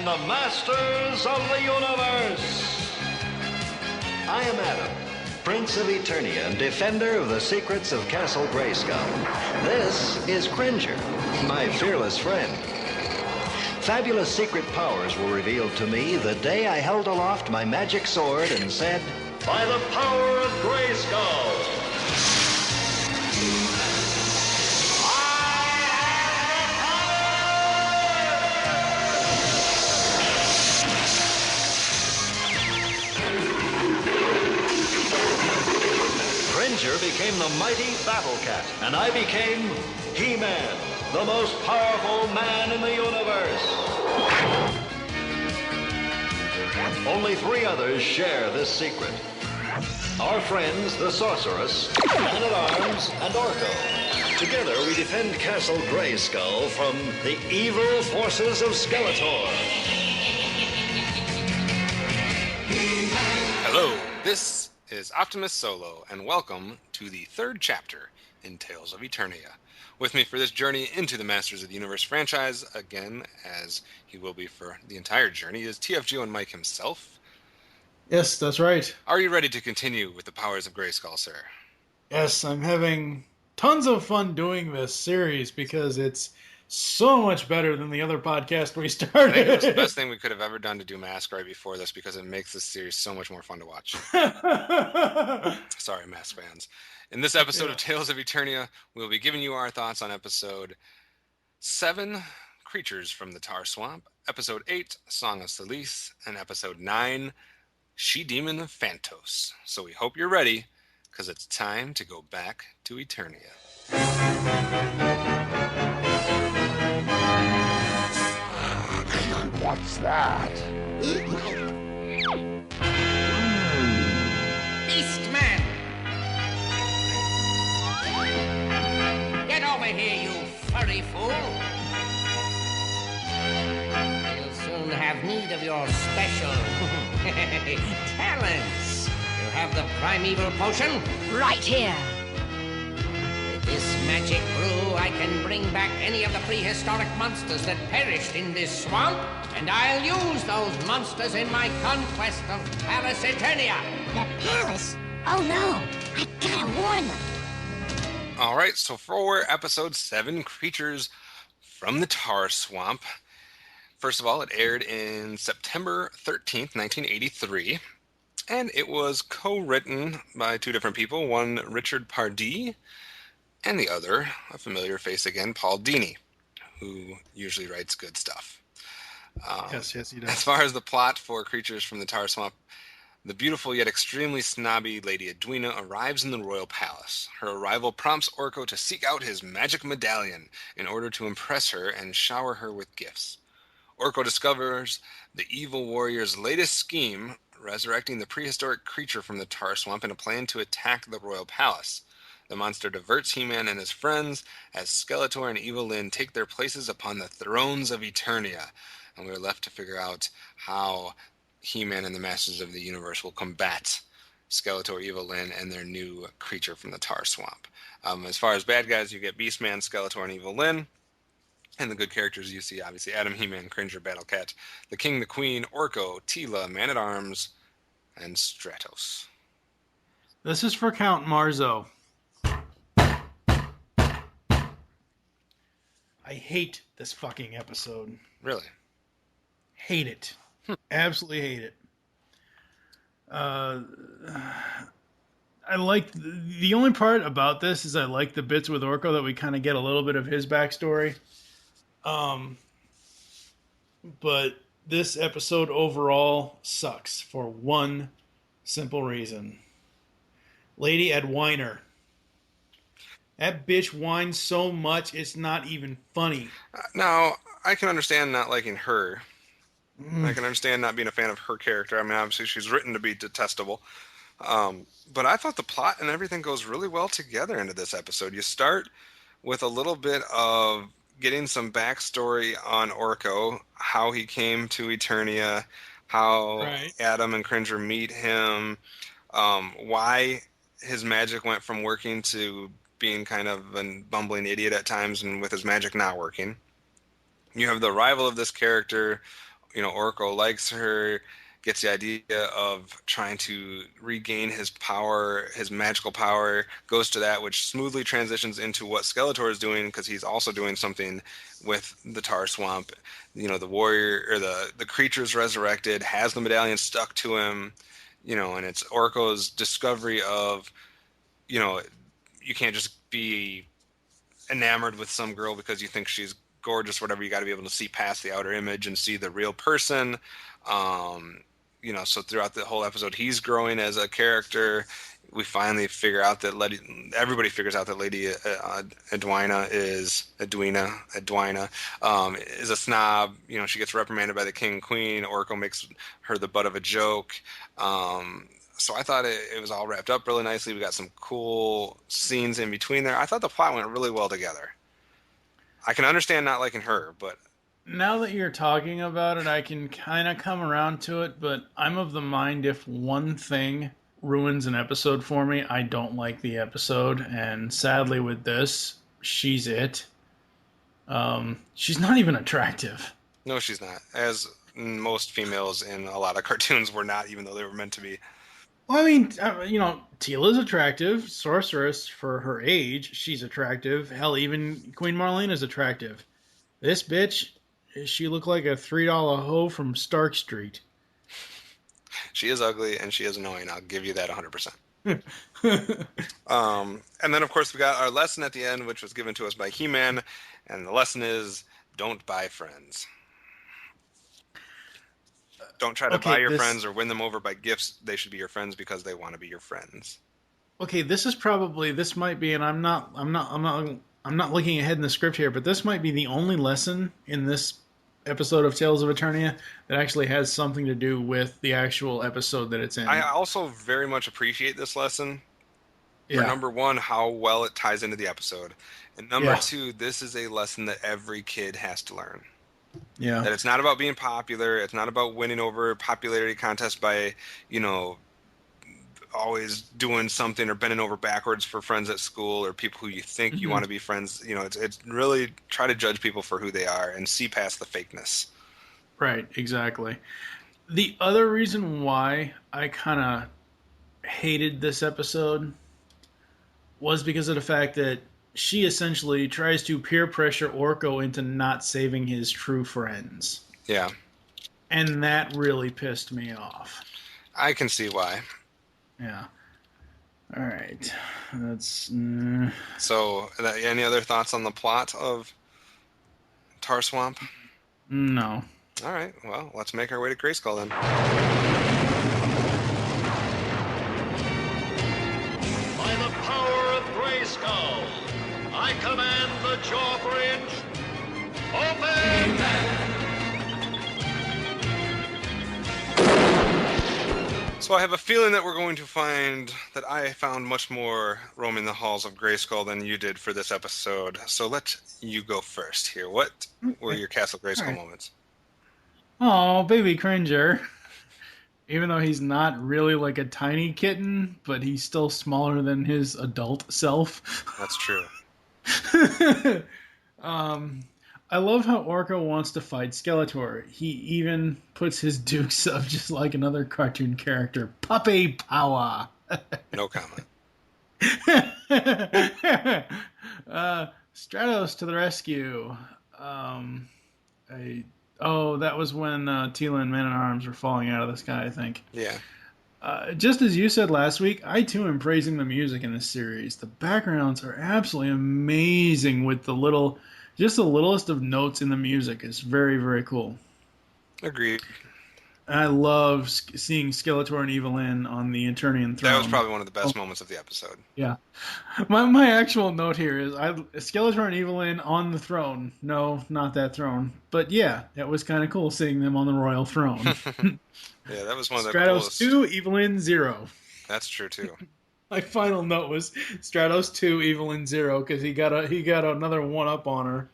and the masters of the universe. I am Adam, Prince of Eternia and defender of the secrets of Castle Grayskull. This is Cringer, my fearless friend. Fabulous secret powers were revealed to me the day I held aloft my magic sword and said, "By the power of Grayskull!" Cringer became the mighty Battle Cat, and I became He-Man, the most powerful man in the universe. Only 3 others share this secret. Our friends, the Sorceress, Man-at-Arms, and Orko. Together, we defend Castle Grayskull from the evil forces of Skeletor. Hello, this is OptimusSolo, and welcome to the 3rd chapter in Tales of Eternia. With me for this journey into the Masters of the Universe franchise, again, as he will be for the entire journey, is TFG1Mike himself. Yes, that's right. Are you ready to continue with the powers of Grayskull, sir? Yes, I'm having tons of fun doing this series because it's so much better than the other podcast we started. I think it was the best thing we could have ever done to do Mask right before this because it makes this series so much more fun to watch. Sorry, Mask fans. In this episode of Tales of Eternia, we'll be giving you our thoughts on episode 7, Creatures from the Tar Swamp, episode 8, Song of Celice, and episode 9, She-Demon Phantos. So we hope you're ready, because it's time to go back to Eternia. What's that? Beastman! Get over here, you furry fool! You'll soon have need of your special talents. You have the primeval potion? Right here. With this magic brew, I can bring back any of the prehistoric monsters that perished in this swamp, and I'll use those monsters in my conquest of Palace Eternia. The palace? Oh no, I gotta warn them. Alright, so for episode 7, Creatures from the Tar Swamp. First of all, it aired in September 13th, 1983. And it was co-written by 2 different people, one Richard Pardee, and the other, a familiar face again, Paul Dini, who usually writes good stuff. Yes, he does. As far as the plot for Creatures from the Tar Swamp, the beautiful yet extremely snobby Lady Edwina arrives in the royal palace. Her arrival prompts Orko to seek out his magic medallion in order to impress her and shower her with gifts. Orko discovers the evil warrior's latest scheme, resurrecting the prehistoric creature from the Tar Swamp in a plan to attack the royal palace. The monster diverts He-Man and his friends as Skeletor and Evil Lyn take their places upon the thrones of Eternia. And we're left to figure out how He-Man and the Masters of the Universe will combat Skeletor, Evil Lyn, and their new creature from the Tar Swamp. As far as bad guys, you get Beastman, Skeletor, and Evil Lyn. And the good characters you see, obviously, Adam, He-Man, Cringer, Battle Cat, the King, the Queen, Orko, Teela, Man-at-Arms, and Stratos. This is for Count Marzo. I hate this fucking episode. Really? Hate it. Absolutely hate it. I like the only part about this is I like the bits with Orko that we kind of get a little bit of his backstory. But this episode overall sucks for one simple reason. Lady Edwina. That bitch whines so much it's not even funny. Now, I can understand not liking her. I can understand not being a fan of her character. I mean, obviously she's written to be detestable. But I thought the plot and everything goes really well together into this episode. You start with a little bit of getting some backstory on Orko, how he came to Eternia, how Adam and Cringer meet him, why his magic went from working to being kind of a bumbling idiot at times and with his magic not working. You have the arrival of this character, Orko likes her, gets the idea of trying to regain his power, his magical power, goes to that, which smoothly transitions into what Skeletor is doing, because he's also doing something with the Tar Swamp. The warrior, or the creature's resurrected, has the medallion stuck to him, and it's Orko's discovery of, you can't just be enamored with some girl because you think she's gorgeous, whatever. You got to be able to see past the outer image and see the real person. So throughout the whole episode, he's growing as a character. We finally figure out that everybody figures out that Lady Edwina is a snob. She gets reprimanded by the king and queen. Orko makes her the butt of a joke. So I thought it was all wrapped up really nicely. We got some cool scenes in between there. I thought the plot went really well together. I can understand not liking her, but... Now that you're talking about it, I can kind of come around to it, but I'm of the mind if one thing ruins an episode for me, I don't like the episode, and sadly with this, she's it. She's not even attractive. No, she's not. As most females in a lot of cartoons were not, even though they were meant to be. Well, I mean, Teela's attractive. Sorceress, for her age, she's attractive. Hell, even Queen Marlena's attractive. This bitch, she looked like a $3 hoe from Stark Street. She is ugly and she is annoying. I'll give you that 100%. And then, of course, we got our lesson at the end, which was given to us by He-Man. And the lesson is, don't buy friends. Don't try to buy your friends or win them over by gifts. They should be your friends because they want to be your friends. Okay, this might be, and I'm not looking ahead in the script here, but this might be the only lesson in this episode of Tales of Eternia that actually has something to do with the actual episode that it's in. I also very much appreciate this lesson. For number one, how well it ties into the episode. And number two, this is a lesson that every kid has to learn. Yeah. That it's not about being popular. It's not about winning over popularity contests by, always doing something or bending over backwards for friends at school or people who you think you want to be friends. It's really try to judge people for who they are and see past the fakeness. Right, exactly. The other reason why I kind of hated this episode was because of the fact that she essentially tries to peer pressure Orko into not saving his true friends. Yeah. And that really pissed me off. I can see why. Yeah. All right. That's... So, any other thoughts on the plot of Tar Swamp? No. All right. Well, let's make our way to Grayskull then. By the power of Grayskull, I command the jaw bridge. Open! So I have a feeling that we're going to find that I found much more roaming the halls of Grayskull than you did for this episode. So let you go first here. What were your Castle Grayskull moments? Oh, baby Cringer. Even though he's not really like a tiny kitten, but he's still smaller than his adult self. That's true. I love how Orko wants to fight Skeletor. He even puts his dukes up just like another cartoon character. Puppy power! No comment. Stratos to the rescue. That was when Teela and Man-at-Arms were falling out of the sky, I think. Yeah. Just as you said last week, I too am praising the music in this series. The backgrounds are absolutely amazing with just the littlest of notes in the music is very, very cool. Agreed. I love seeing Skeletor and Evelyn on the Eternian throne. That was probably one of the best moments of the episode. Yeah. My actual note here is Skeletor and Evelyn on the throne. No, not that throne. But yeah, it was kind of cool seeing them on the royal throne. Yeah, that was one of the Stratos 2, Evelyn 0. That's true too. My final note was Stratos 2, Evelyn 0, because he got another one up on her.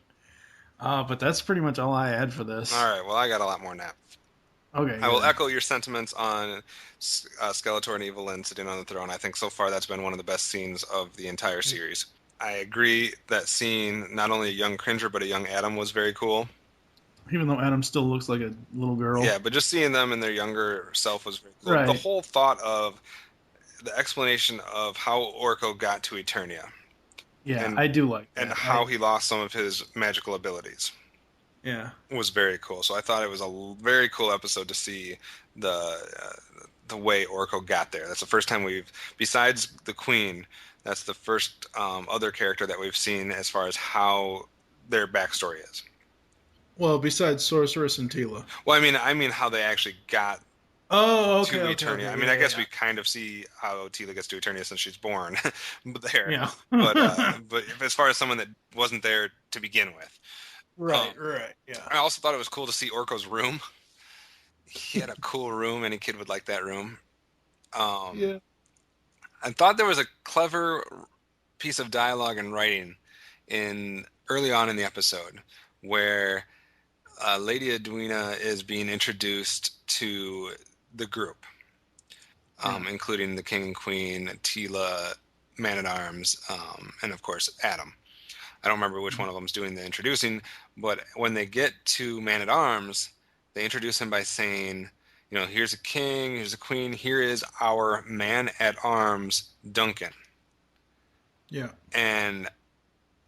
But that's pretty much all I had for this. All right, well, I got a lot more now. Okay. I will echo your sentiments on Skeletor and Evelyn sitting on the throne. I think so far that's been one of the best scenes of the entire series. I agree that seeing not only a young Cringer but a young Adam was very cool. Even though Adam still looks like a little girl. Yeah, but just seeing them and their younger self was very cool. Right. The whole thought of the explanation of how Orko got to Eternia. Yeah, I do like that. And how he lost some of his magical abilities. Yeah. Was very cool. So I thought it was a very cool episode to see the way Orko got there. That's the first time besides the Queen, that's the first other character that we've seen as far as how their backstory is. Well, besides Sorceress and Tila. Well, I mean how they actually got to Eternia. Okay, I mean, I guess we kind of see how Tila gets to Eternia since she's born there. Yeah. but as far as someone that wasn't there to begin with. Right, yeah. I also thought it was cool to see Orko's room. He had a cool room. Any kid would like that room. Yeah. I thought there was a clever piece of dialogue and writing early on in the episode where Lady Edwina is being introduced to the group, including the King and Queen, Tila, Man-at-Arms, and of course Adam. I don't remember which one of them is doing the introducing, but when they get to Man-at-Arms, they introduce him by saying, here's a king, here's a queen, here is our Man-at-Arms, Duncan. Yeah. And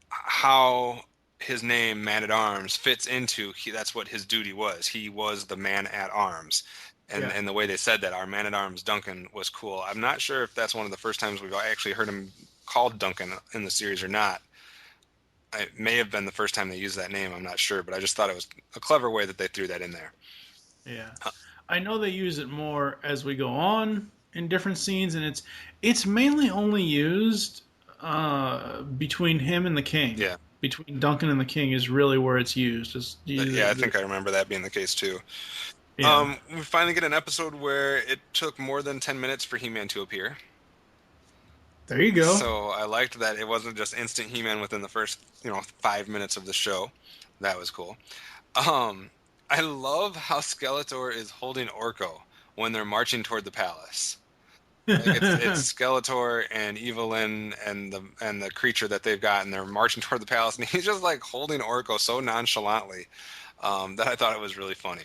how his name, Man-at-Arms, fits into, that's what his duty was. He was the Man-at-Arms. And the way they said that, our Man-at-Arms, Duncan, was cool. I'm not sure if that's one of the first times we've actually heard him called Duncan in the series or not. It may have been the first time they used that name. I'm not sure, but I just thought it was a clever way that they threw that in there. Yeah. I know they use it more as we go on in different scenes, and it's mainly only used between him and the king. Yeah. Between Duncan and the king is really where it's used. I think I remember that being the case too. Yeah. We finally get an episode where it took more than 10 minutes for He-Man to appear. There you go. So I liked that it wasn't just instant He-Man within the first, 5 minutes of the show. That was cool. I love how Skeletor is holding Orko when they're marching toward the palace. Like it's Skeletor and Evelyn and the creature that they've got, and they're marching toward the palace, and he's just like holding Orko so nonchalantly that I thought it was really funny.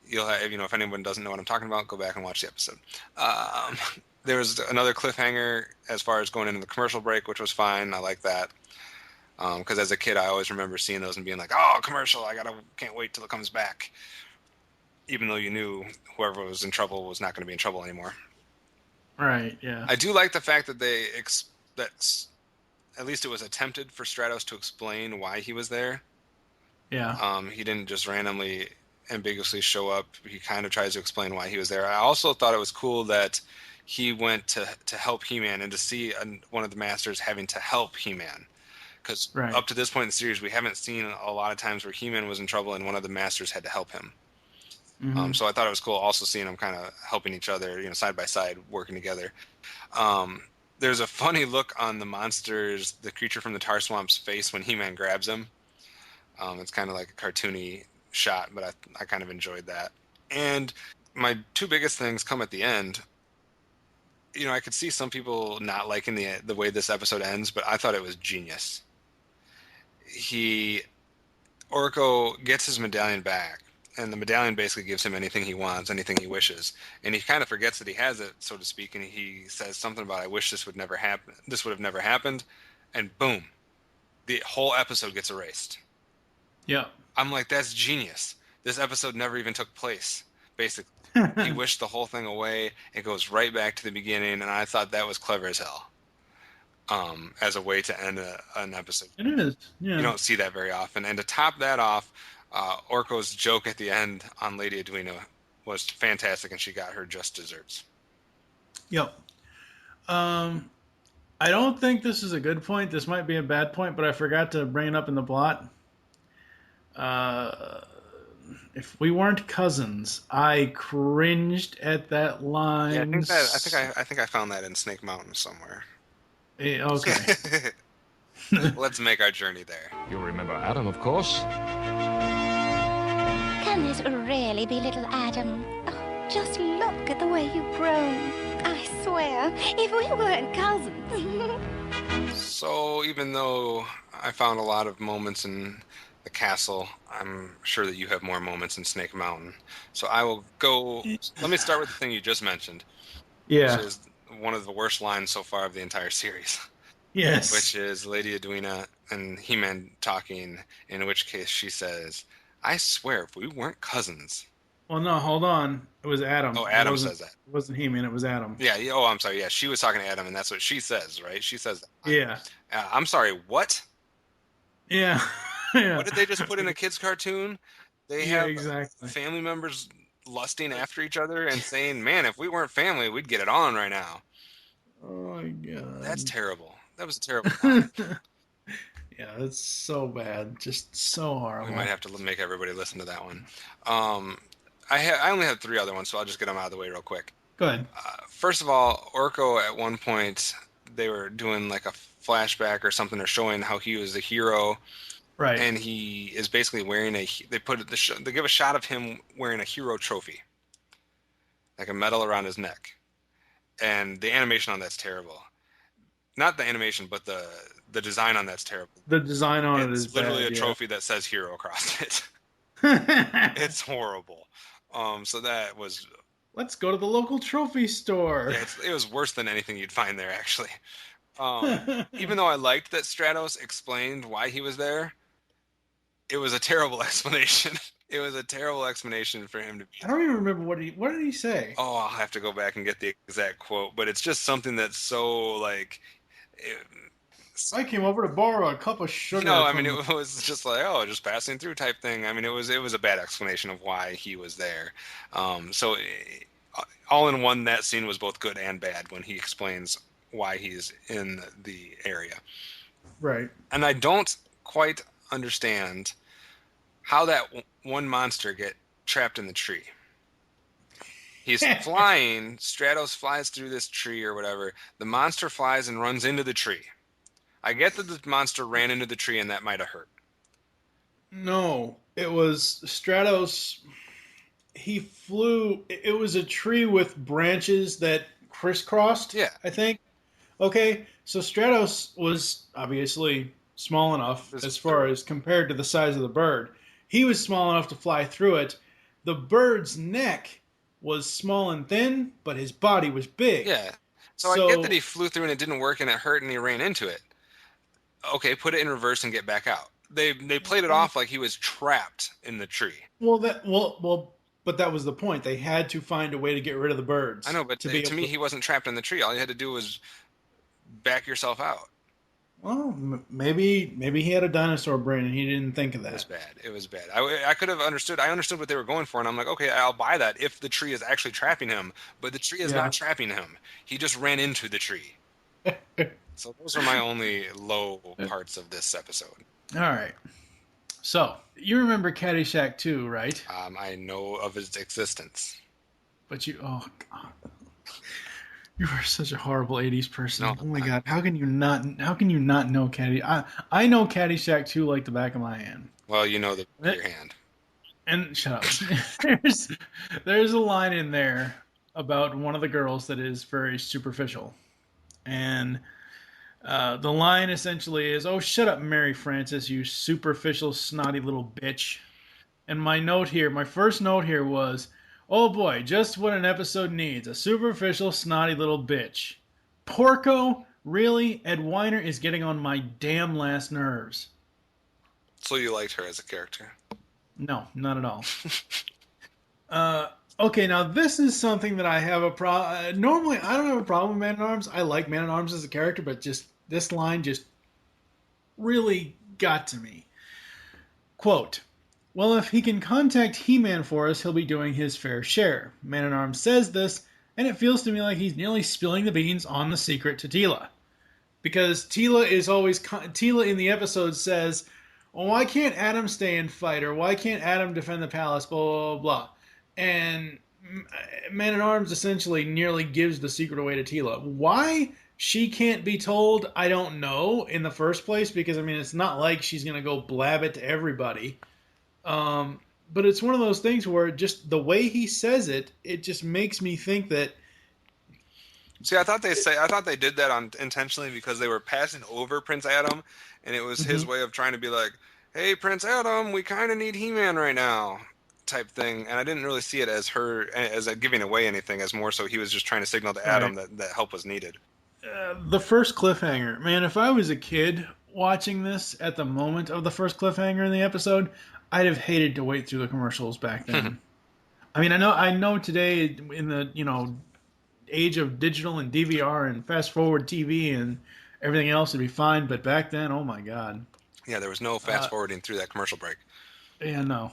You'll have, if anyone doesn't know what I'm talking about, go back and watch the episode. There was another cliffhanger as far as going into the commercial break, which was fine. I like that. Because as a kid, I always remember seeing those and being like, oh, commercial, can't wait till it comes back. Even though you knew whoever was in trouble was not going to be in trouble anymore. Right, yeah. I do like the fact that at least it was attempted for Stratos to explain why he was there. Yeah. He didn't just randomly, ambiguously show up. He kind of tries to explain why he was there. I also thought it was cool that he went to help He-Man and to see one of the Masters having to help He-Man. Because up to this point in the series, we haven't seen a lot of times where He-Man was in trouble and one of the Masters had to help him. Mm-hmm. So I thought it was cool also seeing them kind of helping each other, side by side, working together. There's a funny look on the monsters, the creature from the tar swamp's face when He-Man grabs him. It's kind of like a cartoony shot, but I kind of enjoyed that. And my two biggest things come at the end. I could see some people not liking the way this episode ends, but I thought it was genius. Orko gets his medallion back, and the medallion basically gives him anything he wants, anything he wishes. And he kind of forgets that he has it, so to speak, and he says something about, I wish this would never happen. This would have never happened. And boom, the whole episode gets erased. Yeah. I'm like, that's genius. This episode never even took place, basically. He wished the whole thing away. It goes right back to the beginning, and I thought that was clever as hell. As a way to end an episode. It is, yeah. You don't see that very often. And to top that off, Orko's joke at the end on Lady Edwina was fantastic, and she got her just desserts. Yep. I don't think this is a good point. This might be a bad point, but I forgot to bring it up in the plot. If we weren't cousins, I cringed at that line. Yeah, I think I found that in Snake Mountain somewhere. Okay. Let's make our journey there. You'll remember Adam, of course. Can this really be little Adam? Oh, just look at the way you've grown. I swear, if we weren't cousins. So even though I found a lot of moments in the castle. I'm sure that you have more moments in Snake Mountain. So I will go. Let me start with the thing you just mentioned, which Yeah. is one of the worst lines so far of the entire series, which Yes. is Lady Edwina and He-Man talking, in which case she says, I swear if we weren't cousins. Well, no, hold on. It was Adam. Oh, It Adam wasn't. says that. It wasn't He-Man. It was Adam. Yeah, oh, I'm sorry. Yeah, she was talking to Adam, and that's what she says, right? She says that. Yeah. I'm sorry, what? Yeah. Yeah. What did they just put in a kid's cartoon? They Yeah. have Exactly. family members lusting after each other and saying, man, if we weren't family, we'd get it on right now. Oh my god. That's terrible. That was a terrible line. Yeah, that's so bad. Just so horrible. We might have to make everybody listen to that one. I only have 3 other ones, so I'll just get them out of the way real quick. Go ahead. First of all, Orko at one point, they were doing like a flashback or something, or showing how he was a hero. Right. And he is basically wearing they give a shot of him wearing a hero trophy, like a medal around his neck, and the animation on that's terrible. Not the animation, but the design on that's terrible. The design on it is It's literally bad, a trophy that says hero across it. It's horrible. So that was. Let's go to the local trophy store. Yeah, it was worse than anything you'd find there, actually. Even though I liked that Stratos explained why he was there, it was a terrible explanation. It was a terrible explanation for him to be. I don't even remember what did he say. Oh, I'll have to go back and get the exact quote, but it's just something that's so like. I came over to borrow a cup of sugar. No, I mean it was just like, oh, just passing through type thing. I mean it was a bad explanation of why he was there. So all in one, that scene was both good and bad when he explains why he's in the area. Right. And I don't quite understand how that one monster get trapped in the tree. He's flying. Stratos flies through this tree or whatever. The monster flies and runs into the tree. I get that the monster ran into the tree and that might have hurt. No, it was Stratos. He flew. It was a tree with branches that crisscrossed. Yeah. I think. Okay, so Stratos was obviously small enough as far as compared to the size of the bird. He was small enough to fly through it. The bird's neck was small and thin, but his body was big. Yeah. So I get that he flew through and it didn't work and it hurt and he ran into it. Okay, put it in reverse and get back out. They played it off like he was trapped in the tree. Well, but that was the point. They had to find a way to get rid of the birds. I know, but to me, he wasn't trapped in the tree. All you had to do was back yourself out. Well, maybe he had a dinosaur brain and he didn't think of that. It was bad. I could have understood. I understood what they were going for, and I'm like, okay, I'll buy that if the tree is actually trapping him. But the tree is not trapping him. He just ran into the tree. So those are my only low parts of this episode. All right. So you remember Caddyshack 2, right? I know of its existence. But oh God. You are such a horrible '80s person. No, oh my God! How can you not know Caddy? I know Caddyshack 2 like the back of my hand. Well, you know the back of your hand. And shut up. there's a line in there about one of the girls that is very superficial, and the line essentially is, "Oh, shut up, Mary Frances, you superficial, snotty little bitch." And my first note here was, oh boy, just what an episode needs. A superficial, snotty little bitch. Porco? Really? Ed Weiner is getting on my damn last nerves. So you liked her as a character? No, not at all. Okay, now this is something that I have a problem... normally, I don't have a problem with Man-at-Arms. I like Man-at-Arms as a character, but just this line just really got to me. Quote, well, if he can contact He-Man for us, he'll be doing his fair share. Man-at-Arms says this, and it feels to me like he's nearly spilling the beans on the secret to Teela. Because Teela in the episode says, oh, why can't Adam stay and fight? Or why can't Adam defend the palace? Blah, blah, blah, blah. And Man-at-Arms essentially nearly gives the secret away to Teela. Why she can't be told, I don't know, in the first place. Because, I mean, it's not like she's going to go blab it to everybody. But it's one of those things where just the way he says it, it just makes me think that. See, I thought they did that intentionally because they were passing over Prince Adam, and it was his way of trying to be like, hey, Prince Adam, we kind of need He-Man right now, type thing. And I didn't really see it as her, as giving away anything, as more so he was just trying to signal to Adam that help was needed. The first cliffhanger, man. If I was a kid watching this at the moment of the first cliffhanger in the episode, I'd have hated to wait through the commercials back then. I mean, I know today in the age of digital and DVR and fast forward TV and everything else would be fine, but back then, oh my god. Yeah, there was no fast forwarding through that commercial break. Yeah, no.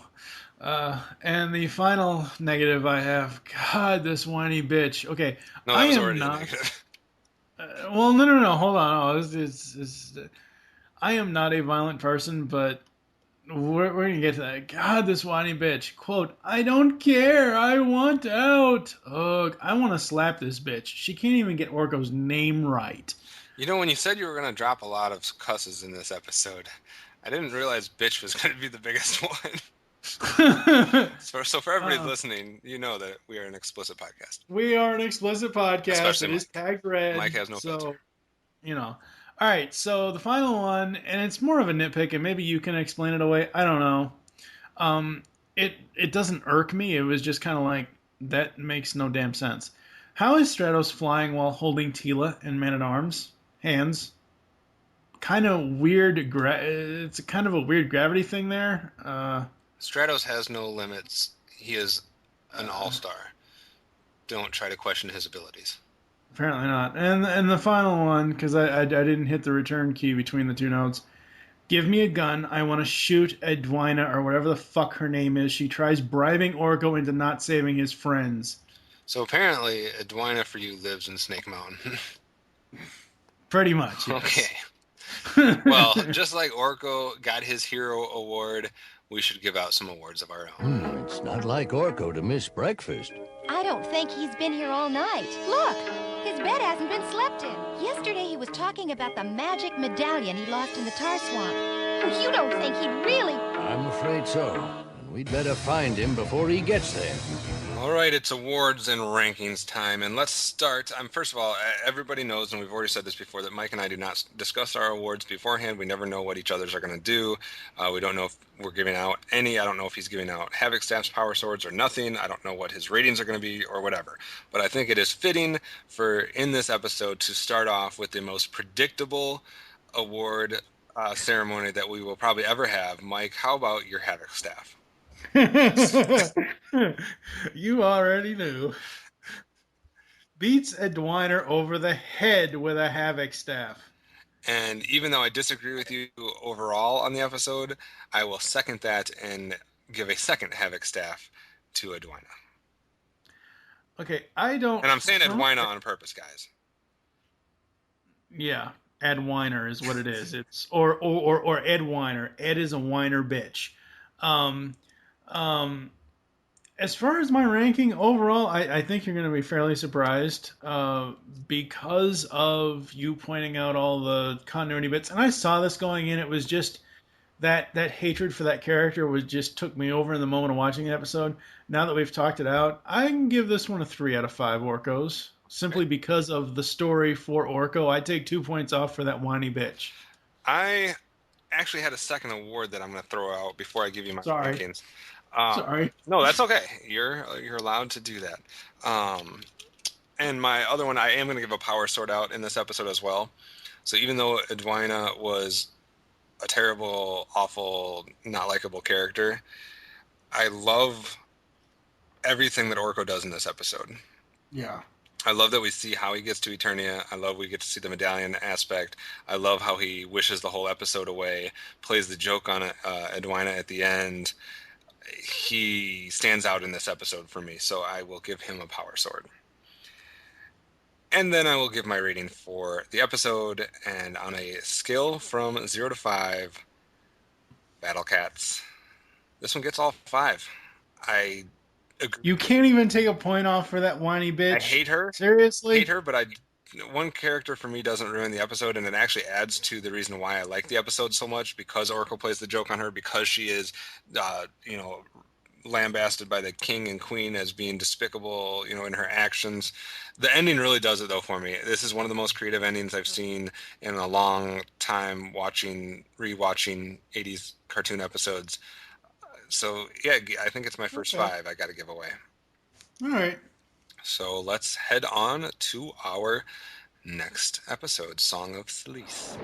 And the final negative I have, God, this whiny bitch. Okay, No, that I was am already not. negative. Well, no. Hold on. Oh, I am not a violent person, but we're gonna get to that. God, this whiny bitch. Quote: I don't care. I want out. Ugh, I want to slap this bitch. She can't even get Orko's name right. You know, when you said you were going to drop a lot of cusses in this episode, I didn't realize bitch was going to be the biggest one. So for everybody listening, you know that we are an explicit podcast. We are an explicit podcast. Especially it is tagged red. Mike has no filter. All right, so the final one, and it's more of a nitpick, and maybe you can explain it away. I don't know. It doesn't irk me. It was just kind of like, that makes no damn sense. How is Stratos flying while holding Tila and Man-at-Arms hands? Kind of weird. It's kind of a weird gravity thing there. Stratos has no limits. He is an all-star. Don't try to question his abilities. Apparently not. And the final one, because I didn't hit the return key between the two notes. Give me a gun. I want to shoot Edwina, or whatever the fuck her name is. She tries bribing Orko into not saving his friends. So apparently, Edwina for you lives in Snake Mountain. Pretty much, yes. Okay. Well, just like Orko got his hero award, we should give out some awards of our own. It's not like Orko to miss breakfast. I don't think he's been here all night. Look, his bed hasn't been slept in. Yesterday he was talking about the magic medallion he lost in the tar swamp. You don't think he'd really... I'm afraid so. And we'd better find him before he gets there. All right, it's awards and rankings time, and let's start. First of all, everybody knows, and we've already said this before, that Mike and I do not discuss our awards beforehand. We never know what each other's are going to do. We don't know if we're giving out any. I don't know if he's giving out Havoc Staff's power swords or nothing. I don't know what his ratings are going to be or whatever. But I think it is fitting for, in this episode, to start off with the most predictable award ceremony that we will probably ever have. Mike, how about your Havoc Staff? You already knew. Beats Edwiner over the head with a Havoc Staff. And even though I disagree with you overall on the episode, I will second that and give a second Havoc Staff to Edwina. Okay, I don't... And I'm saying Edwina on purpose, guys. Yeah, Edwiner is what it is. It's or Edwiner. Ed is a whiner bitch. As far as my ranking overall, I think you're going to be fairly surprised because of you pointing out all the continuity bits. And I saw this going in. It was just that hatred for that character took me over in the moment of watching the episode. Now that we've talked it out, I can give this one a 3 out of 5 Orkos. Simply because of the story for Orko. I take 2 points off for that whiny bitch. I actually had a second award that I'm going to throw out before I give you my rankings. Sorry. No, that's okay. You're allowed to do that. And my other one, I am going to give a power sword out in this episode as well. So even though Edwina was a terrible, awful, not likable character, I love everything that Orko does in this episode. Yeah. I love that we see how he gets to Eternia. I love we get to see the medallion aspect. I love how he wishes the whole episode away, plays the joke on Edwina at the end. He stands out in this episode for me, so I will give him a power sword. And then I will give my rating for the episode, and on a scale from 0 to 5, Battle Cats, this one gets all 5. I agree. You can't even take a point off for that whiny bitch. I hate her. Seriously? I hate her, but one character for me doesn't ruin the episode, and it actually adds to the reason why I like the episode so much, because Orko plays the joke on her, because she is, lambasted by the king and queen as being despicable, in her actions. The ending really does it though for me. This is one of the most creative endings I've seen in a long time rewatching 80s cartoon episodes. So yeah, I think it's my first 5 I got to give away. All right. So let's head on to our next episode, Song of Celice.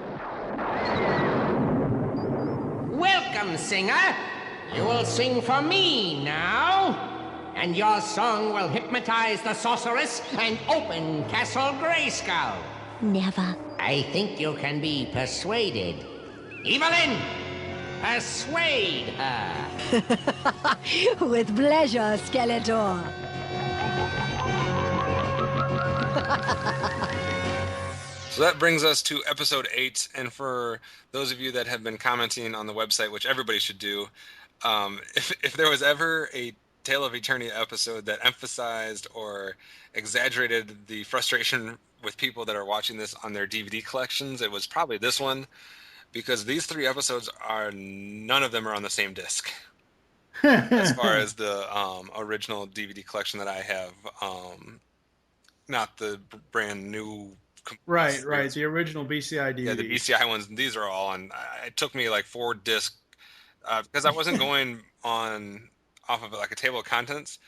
Welcome, singer. You will sing for me now. And your song will hypnotize the sorceress and open Castle Grayskull. Never. I think you can be persuaded. Evelyn, persuade her. With pleasure, Skeletor. So that brings us to episode 8, and for those of you that have been commenting on the website, which everybody should do, if there was ever a Tale of Eternia episode that emphasized or exaggerated the frustration with people that are watching this on their DVD collections, it was probably this one, because these 3 episodes none of them are on the same disc. As far as the original DVD collection that I have, not the brand new. Right. The original BCI DVD. Yeah, the BCI ones. These are all on. It took me like 4 discs because I wasn't going off of like a table of contents.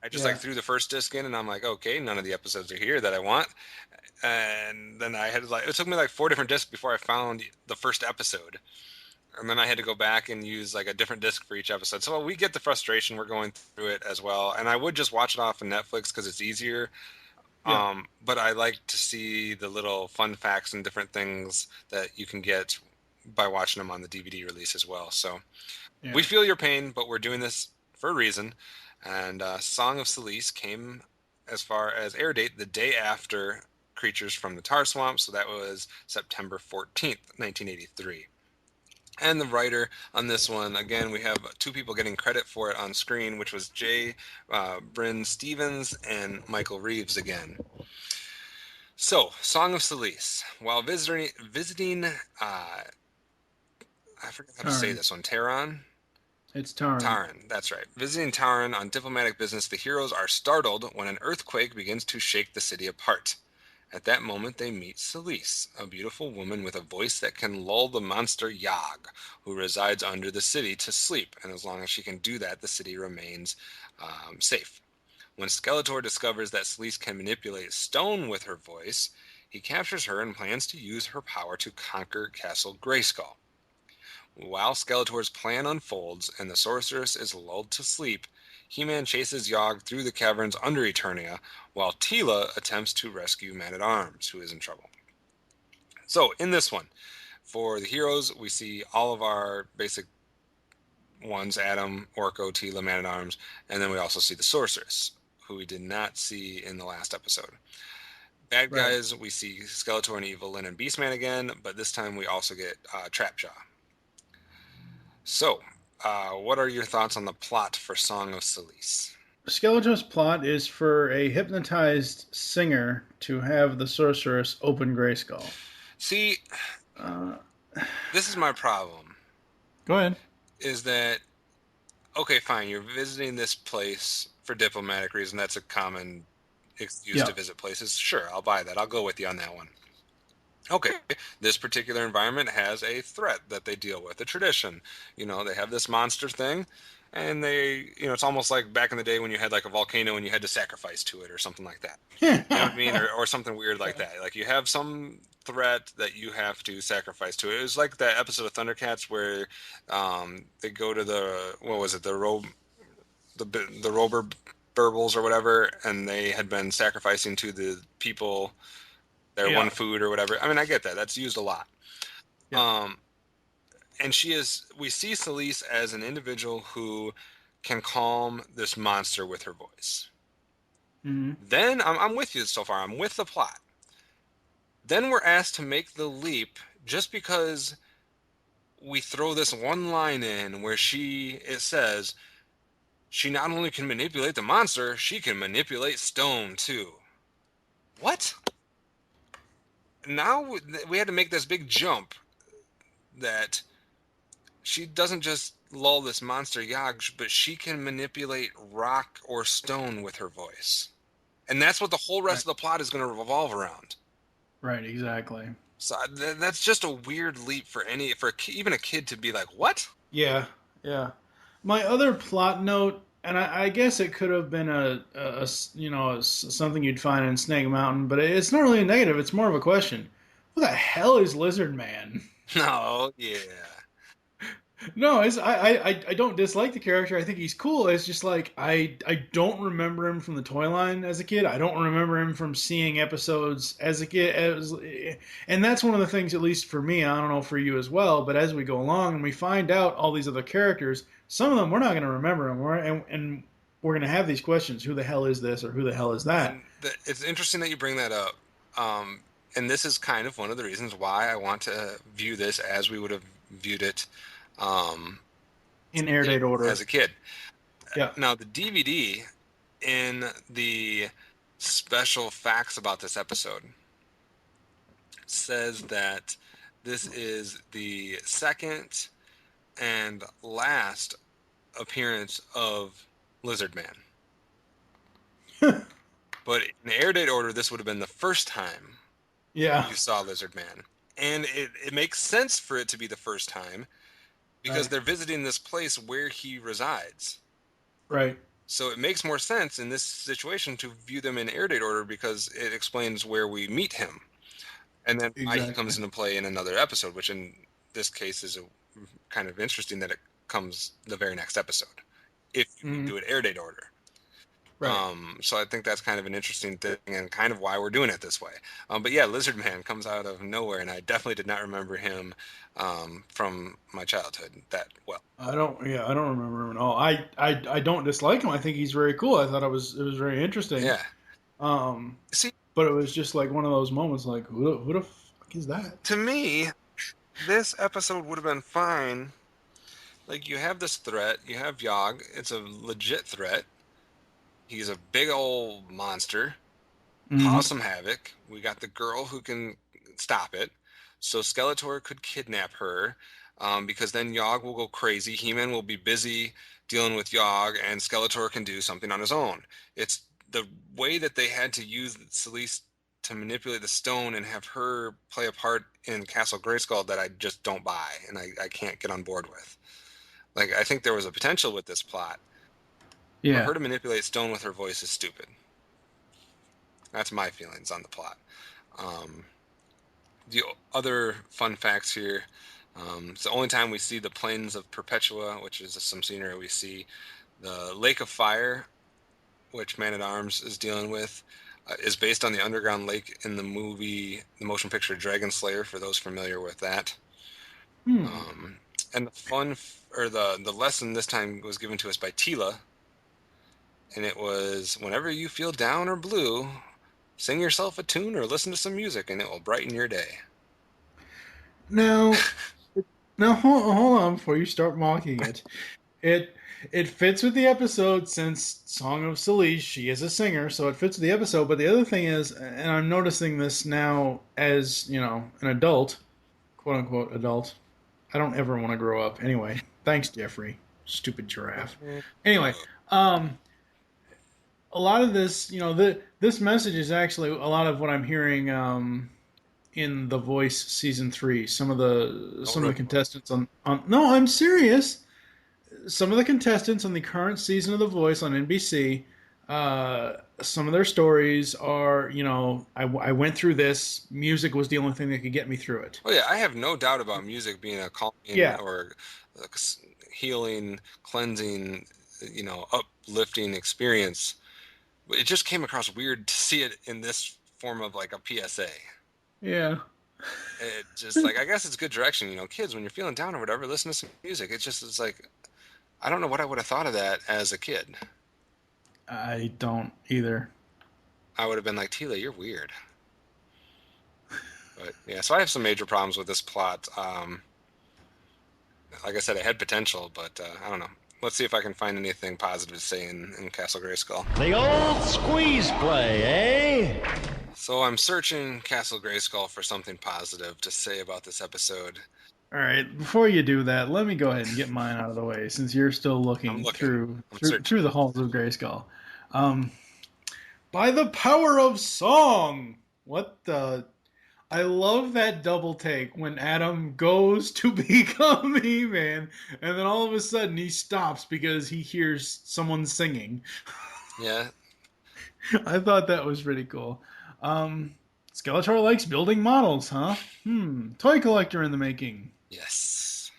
I just like threw the first disc in, and I'm like, okay, none of the episodes are here that I want. And then I had it took me like 4 different discs before I found the first episode. And then I had to go back and use like a different disc for each episode. So we get the frustration. We're going through it as well. And I would just watch it off of Netflix because it's easier. Yeah. But I like to see the little fun facts and different things that you can get by watching them on the DVD release as well. So we feel your pain, but we're doing this for a reason. And Song of Celice came, as far as air date, the day after Creatures from the Tar Swamp. So that was September 14th, 1983. And the writer on this one, again, we have 2 people getting credit for it on screen, which was J. Bryn Stevens and Michael Reeves again. So, Song of Celice. While visiting I forget how to say this one, Taron? It's Taron. Taron, that's right. Visiting Taron on diplomatic business, the heroes are startled when an earthquake begins to shake the city apart. At that moment, they meet Celice, a beautiful woman with a voice that can lull the monster Yogg, who resides under the city, to sleep, and as long as she can do that, the city remains safe. When Skeletor discovers that Celice can manipulate stone with her voice, he captures her and plans to use her power to conquer Castle Grayskull. While Skeletor's plan unfolds and the sorceress is lulled to sleep, He-Man chases Yogg through the caverns under Eternia, while Teela attempts to rescue Man-at-Arms, who is in trouble. So, in this one, for the heroes, we see all of our basic ones, Adam, Orko, Teela, Man-at-Arms, and then we also see the sorceress, who we did not see in the last episode. Bad guys, we see Skeletor and Evelyn and Beastman again, but this time we also get Trapjaw. So, what are your thoughts on the plot for Song of Celice? Skeletor's plot is for a hypnotized singer to have the sorceress open Grayskull. See, this is my problem. Go ahead. Is that, okay, fine, you're visiting this place for diplomatic reason. That's a common excuse to visit places. Sure, I'll buy that. I'll go with you on that one. Okay, this particular environment has a threat that they deal with, a tradition. They have this monster thing, and it's almost like back in the day when you had like a volcano and you had to sacrifice to it or something like that. You know what I mean? Or something weird like that. Like you have some threat that you have to sacrifice to. It was like that episode of Thundercats where they go to the Rober Burbles or whatever, and they had been sacrificing to the people their one food or whatever. I mean, I get that. That's used a lot. Yeah. And we see Celice as an individual who can calm this monster with her voice. Mm-hmm. Then, I'm with you so far. I'm with the plot. Then we're asked to make the leap just because we throw this one line in where it says, she not only can manipulate the monster, she can manipulate stone too. What? Now we had to make this big jump that she doesn't just lull this monster Yog, but she can manipulate rock or stone with her voice. And that's what the whole rest of the plot is going to revolve around. Right, exactly. So that's just a weird leap for even a kid to be like, what? Yeah, yeah. My other plot note, and I guess it could have been something you'd find in Snake Mountain, but it's not really a negative. It's more of a question. Who the hell is Lizard Man? No, yeah. No, I don't dislike the character. I think he's cool. It's just like I don't remember him from the toy line as a kid. I don't remember him from seeing episodes as a kid. And that's one of the things, at least for me, I don't know for you as well, but as we go along and we find out all these other characters, some of them we're not going to remember them. And we're going to have these questions. Who the hell is this or who the hell is that? It's interesting that you bring that up. And this is kind of one of the reasons why I want to view this as we would have viewed it in air date order as a kid. Yeah. Now the DVD in the special facts about this episode says that this is the second and last appearance of Lizard Man. But in the air date order, this would have been the first time you saw Lizard Man. And it makes sense for it to be the first time because they're visiting this place where he resides. Right. So it makes more sense in this situation to view them in air date order because it explains where we meet him. And then why he comes into play in another episode, which in this case is kind of interesting that it comes the very next episode if you do it air date order. Right. So I think that's kind of an interesting thing and kind of why we're doing it this way. But yeah, Lizard Man comes out of nowhere, and I definitely did not remember him from my childhood that well. I don't remember him at all. I don't dislike him. I think he's very cool. I thought it was very interesting. Yeah. But it was just like one of those moments, like who the fuck is that? To me, this episode would have been fine. Like you have this threat, you have Yog. It's a legit threat. He's a big old monster, cause some havoc. We got the girl who can stop it. So Skeletor could kidnap her because then Yog will go crazy. He-Man will be busy dealing with Yog, and Skeletor can do something on his own. It's the way that they had to use Celice to manipulate the stone and have her play a part in Castle Grayskull that I just don't buy, and I can't get on board with. Like, I think there was a potential with this plot. Yeah. For her to manipulate stone with her voice is stupid. That's my feelings on the plot. The other fun facts here, it's the only time we see the Plains of Perpetua, which is some scenery we see. The Lake of Fire, which Man-at-Arms is dealing with, is based on the underground lake in the motion picture Dragon Slayer, for those familiar with that. And the lesson this time was given to us by Tila, and it was, whenever you feel down or blue, sing yourself a tune or listen to some music, and it will brighten your day. Now hold on before you start mocking it. It fits with the episode since Song of Celice, she is a singer, so it fits with the episode. But the other thing is, and I'm noticing this now as, an adult, quote-unquote adult. I don't ever want to grow up. Anyway, thanks, Jeffrey. Stupid giraffe. Anyway, a lot of this, this message is actually a lot of what I'm hearing in The Voice Season 3. Some of the contestants on no, I'm serious. Some of the contestants on the current season of The Voice on NBC, some of their stories are, I went through this. Music was the only thing that could get me through it. Oh yeah, I have no doubt about music being a calming or healing, cleansing, uplifting experience. It just came across weird to see it in this form of like a PSA. Yeah. It just like, I guess it's good direction, kids, when you're feeling down or whatever, listen to some music. It's like, I don't know what I would have thought of that as a kid. I don't either. I would have been like, Tila, you're weird. But yeah, so I have some major problems with this plot. Like I said, it had potential, but I don't know. Let's see if I can find anything positive to say in Castle Grayskull. The old squeeze play, eh? So I'm searching Castle Grayskull for something positive to say about this episode. All right, before you do that, let me go ahead and get mine out of the way, since you're still looking through the halls of Grayskull. By the power of song! What the... I love that double take when Adam goes to become He-Man, and then all of a sudden he stops because he hears someone singing. Yeah. I thought that was pretty cool. Skeletor likes building models, huh? Toy collector in the making. Yes.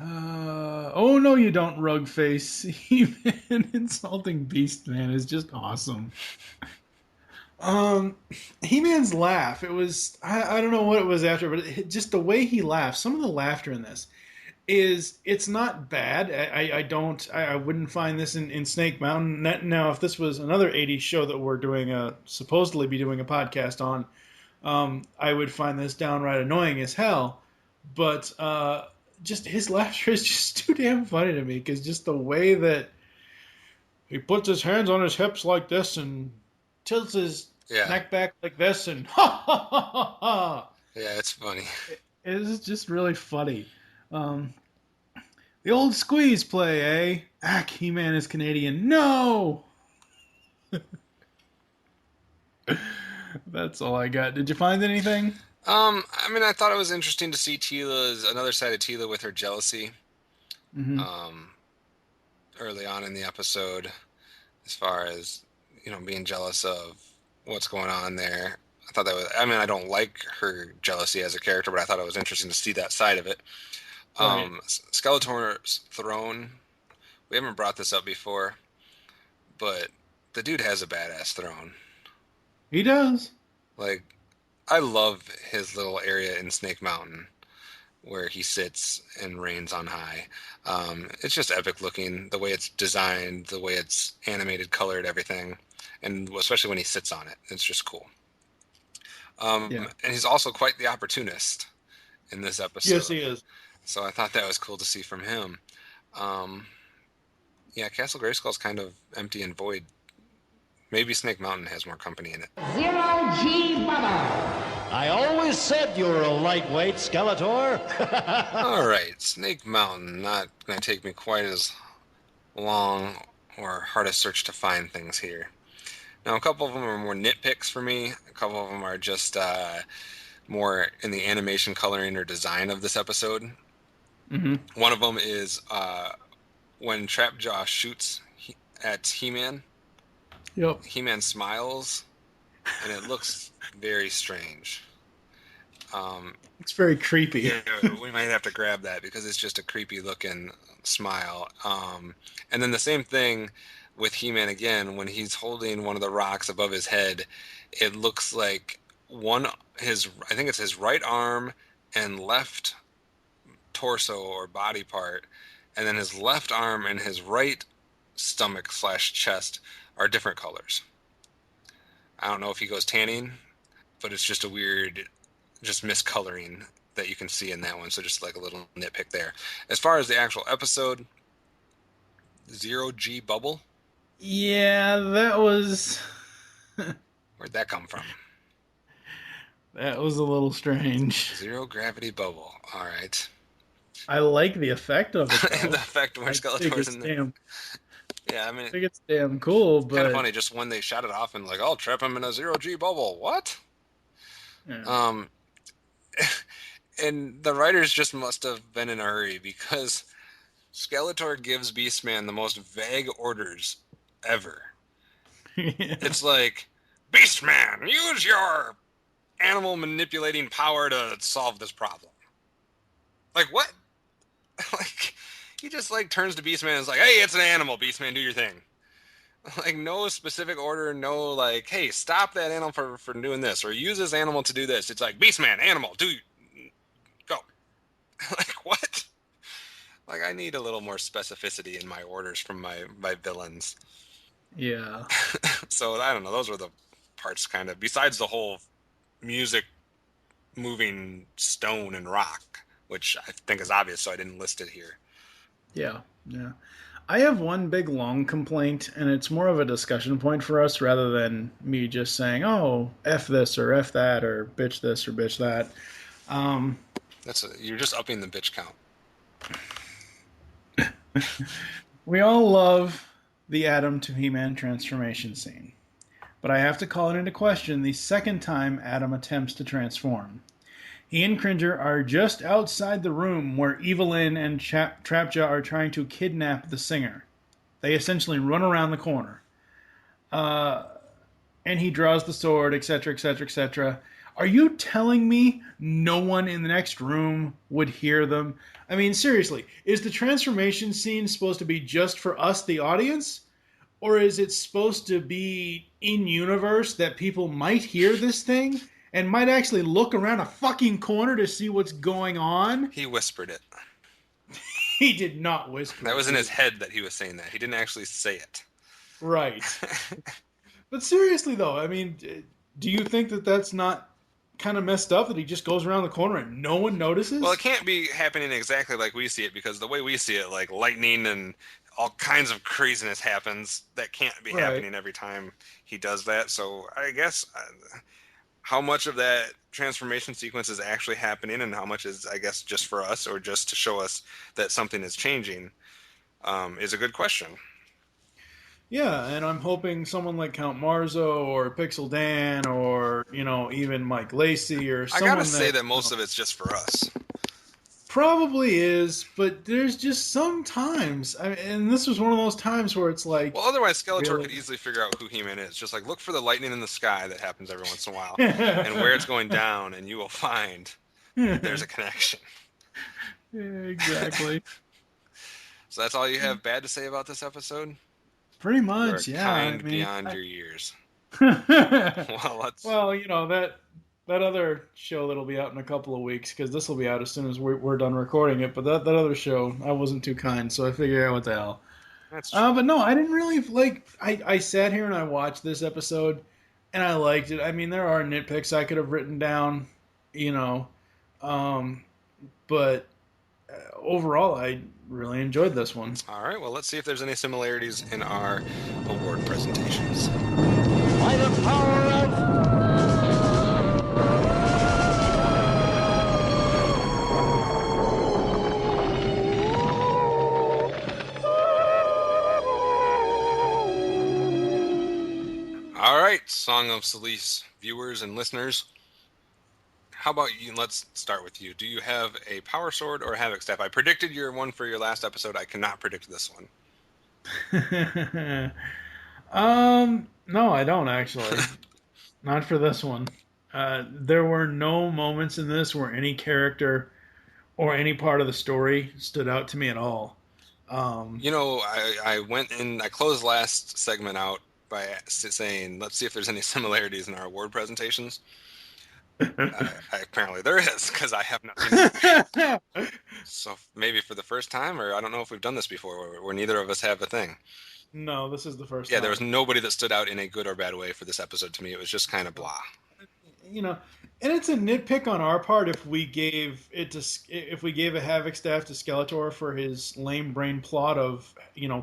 Oh no you don't, Rugface. He-Man insulting Beastman is just awesome. He-Man's laugh, it was, I don't know what it was after, but just the way he laughs, some of the laughter in this it's not bad. I wouldn't find this in Snake Mountain. Now, if this was another 80s show that we're supposedly be doing a podcast on, I would find this downright annoying as hell. But just his laughter is just too damn funny to me, because just the way that he puts his hands on his hips like this and tilts his neck back like this and ha ha ha ha ha. Yeah, it's funny. It's just really funny. The old squeeze play, eh? He-Man is Canadian. No! That's all I got. Did you find anything? I mean, I thought it was interesting to see another side of Teela with her jealousy. Mm-hmm. Early on in the episode, as far as, being jealous of what's going on there. I thought that was, I don't like her jealousy as a character, but I thought it was interesting to see that side of it. Right. Skeletor's throne, we haven't brought this up before, but the dude has a badass throne. He does. Like, I love his little area in Snake Mountain where he sits and reigns on high. It's just epic looking, the way it's designed, the way it's animated, colored, everything. And especially when he sits on it. It's just cool. And he's also quite the opportunist in this episode. Yes, he is. So I thought that was cool to see from him. Castle Grayskull's kind of empty and void. Maybe Snake Mountain has more company in it. Zero G Bubba. I always said you were a lightweight, Skeletor. All right, Snake Mountain. Not going to take me quite as long or hard a search to find things here. Now, a couple of them are more nitpicks for me. A couple of them are just more in the animation, coloring, or design of this episode. Mm-hmm. One of them is when Trapjaw shoots at He-Man. Yep. He-Man smiles, and it looks very strange. It's very creepy. Yeah, we might have to grab that because it's just a creepy looking smile. And then the same thing with He-Man again, when he's holding one of the rocks above his head, it looks like I think it's his right arm and left torso or body part, and then his left arm and his right stomach / chest are different colors. I don't know if he goes tanning, but it's just a weird, just miscoloring that you can see in that one. So just like a little nitpick there. As far as the actual episode, Zero G Bubble. Yeah, that was... Where'd that come from? That was a little strange. Zero Gravity Bubble. All right. I like the effect of it. The effect where Skeletor's in there. Yeah, I think it's damn cool, but... kind of funny just when they shot it off and like, I'll trap him in a Zero G bubble. What? Yeah. And the writers just must have been in a hurry because Skeletor gives Beastman the most vague orders ever. Yeah. It's like, Beastman, use your animal manipulating power to solve this problem. Like, what? Like... He just, turns to Beastman and is like, hey, it's an animal, Beastman, do your thing. No specific order, no, hey, stop that animal for doing this, or use this animal to do this. It's like, Beastman, animal, go. What? I need a little more specificity in my orders from my villains. Yeah. So, I don't know, those were the parts, kind of, besides the whole music moving stone and rock, which I think is obvious, so I didn't list it here. Yeah. I have one big long complaint, and it's more of a discussion point for us rather than me just saying, oh, F this or F that or bitch this or bitch that. You're just upping the bitch count. We all love the Adam to He-Man transformation scene, but I have to call it into question the second time Adam attempts to transform. He and Cringer are just outside the room where Evelyn and Trapjaw are trying to kidnap the singer. They essentially run around the corner. And he draws the sword, etc., etc., etc. Are you telling me no one in the next room would hear them? I mean, seriously, is the transformation scene supposed to be just for us, the audience? Or is it supposed to be in-universe that people might hear this thing and might actually look around a fucking corner to see what's going on? He whispered it. He did not whisper. That was in his head that he was saying that. He didn't actually say it. Right. But seriously, though, I mean, do you think that that's not kind of messed up that he just goes around the corner and no one notices? Well, it can't be happening exactly like we see it, because the way we see it, like lightning and all kinds of craziness happens, that can't be happening every time he does that. So I guess how much of that transformation sequence is actually happening and how much is, I guess, just for us or just to show us that something is changing is a good question. Yeah, and I'm hoping someone like Count Marzo or Pixel Dan or, even Mike Lacey or someone I gotta say that most of it's just for us. Probably is, but there's just some times, and this was one of those times where it's like... Well, otherwise Skeletor could easily figure out who He-Man is. Just like, look for the lightning in the sky that happens every once in a while, and where it's going down, and you will find there's a connection. Yeah, exactly. So that's all you have bad to say about this episode? Pretty much, You're yeah. kind beyond your years. Well, that other show that'll be out in a couple of weeks, because this will be out as soon as we're done recording it, but that other show, I wasn't too kind, so I figured, what the hell. That's true. But no, I didn't really, I sat here and I watched this episode, and I liked it. I mean, there are nitpicks I could have written down, but overall, I really enjoyed this one. All right, well, let's see if there's any similarities in our award presentations. By the power of... All right, Song of Celice viewers and listeners, how about you? Let's start with you. Do you have a power sword or a havoc staff? I predicted your one for your last episode. I cannot predict this one. No, I don't actually. Not for this one. There were no moments in this where any character or any part of the story stood out to me at all. I went in, I closed last segment out by saying, let's see if there's any similarities in our award presentations. Apparently there is, because I have nothing. So maybe for the first time, or I don't know if we've done this before, where neither of us have a thing. No, this is the first time. Yeah, there was nobody that stood out in a good or bad way for this episode to me. It was just kind of blah. And it's a nitpick on our part if we gave a Havoc staff to Skeletor for his lame brain plot of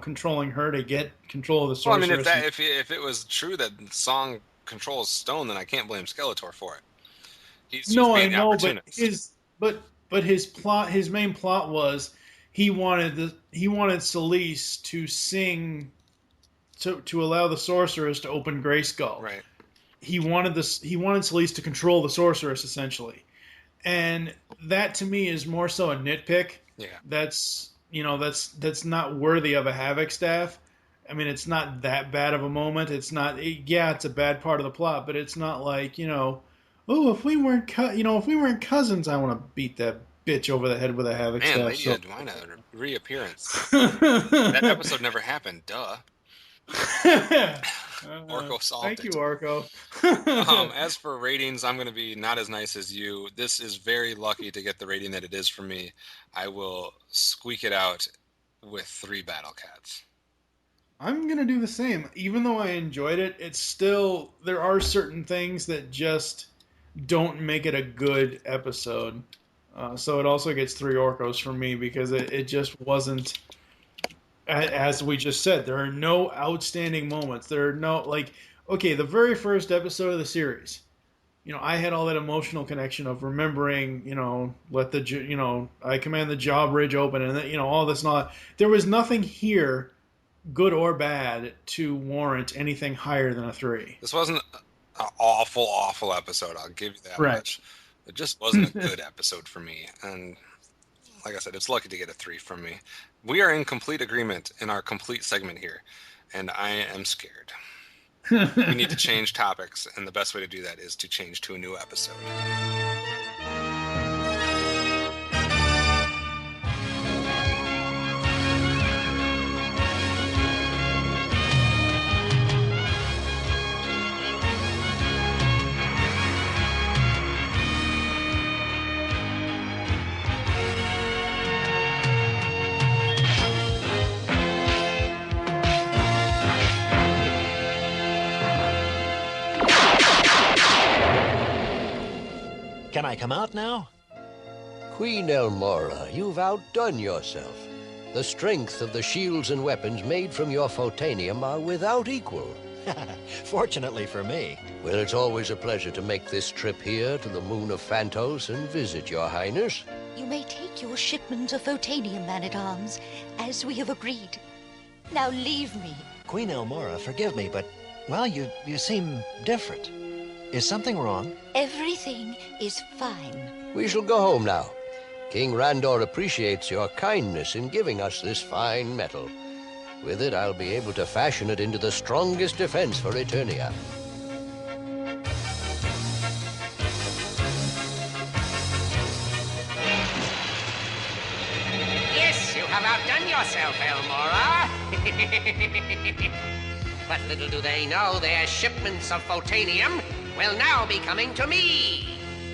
controlling her to get control of the sorceress. Well, I mean, if it was true that Song controls Stone, then I can't blame Skeletor for it. I know, but his main plot was he wanted Celice to sing to allow the sorceress to open Grayskull. Right. He wanted Celice to control the sorceress essentially, and that to me is more so a nitpick. Yeah. That's not worthy of a Havoc staff. I mean, it's not that bad of a moment. It's not. It's a bad part of the plot, but it's not like if we weren't cousins, I want to beat that bitch over the head with a Havoc staff. Lady Edwina reappearance. That episode never happened. Duh. Orko solved Thank it. you, Orko. As for ratings, I'm going to be not as nice as you. This is very lucky to get the rating that it is for me. I will squeak it out with 3 Battle Cats. I'm going to do the same. Even though I enjoyed it, it's still... There are certain things that just don't make it a good episode. So it also gets 3 Orcos from me because it just wasn't... As we just said, there are no outstanding moments. There are no, the very first episode of the series, I had all that emotional connection of remembering, I command the jawbridge open, and then, all this. Not there was nothing here, good or bad, to warrant anything higher than a 3. This wasn't an awful episode. I'll give you that much. It just wasn't a good episode for me, and like I said, it's lucky to get a 3 from me. We are in complete agreement in our complete segment here, and I am scared. We need to change topics, and the best way to do that is to change to a new episode. Can I come out now? Queen Elmora, you've outdone yourself. The strength of the shields and weapons made from your photanium are without equal. Fortunately for me. Well, it's always a pleasure to make this trip here to the moon of Phantos and visit your highness. You may take your shipment of photanium, man-at-arms, as we have agreed. Now leave me. Queen Elmora, forgive me, but, well, you seem different. Is something wrong? Everything is fine. We shall go home now. King Randor appreciates your kindness in giving us this fine metal. With it, I'll be able to fashion it into the strongest defense for Eternia. Yes, you have outdone yourself, Elmora. But little do they know their shipments of photanium will now be coming to me.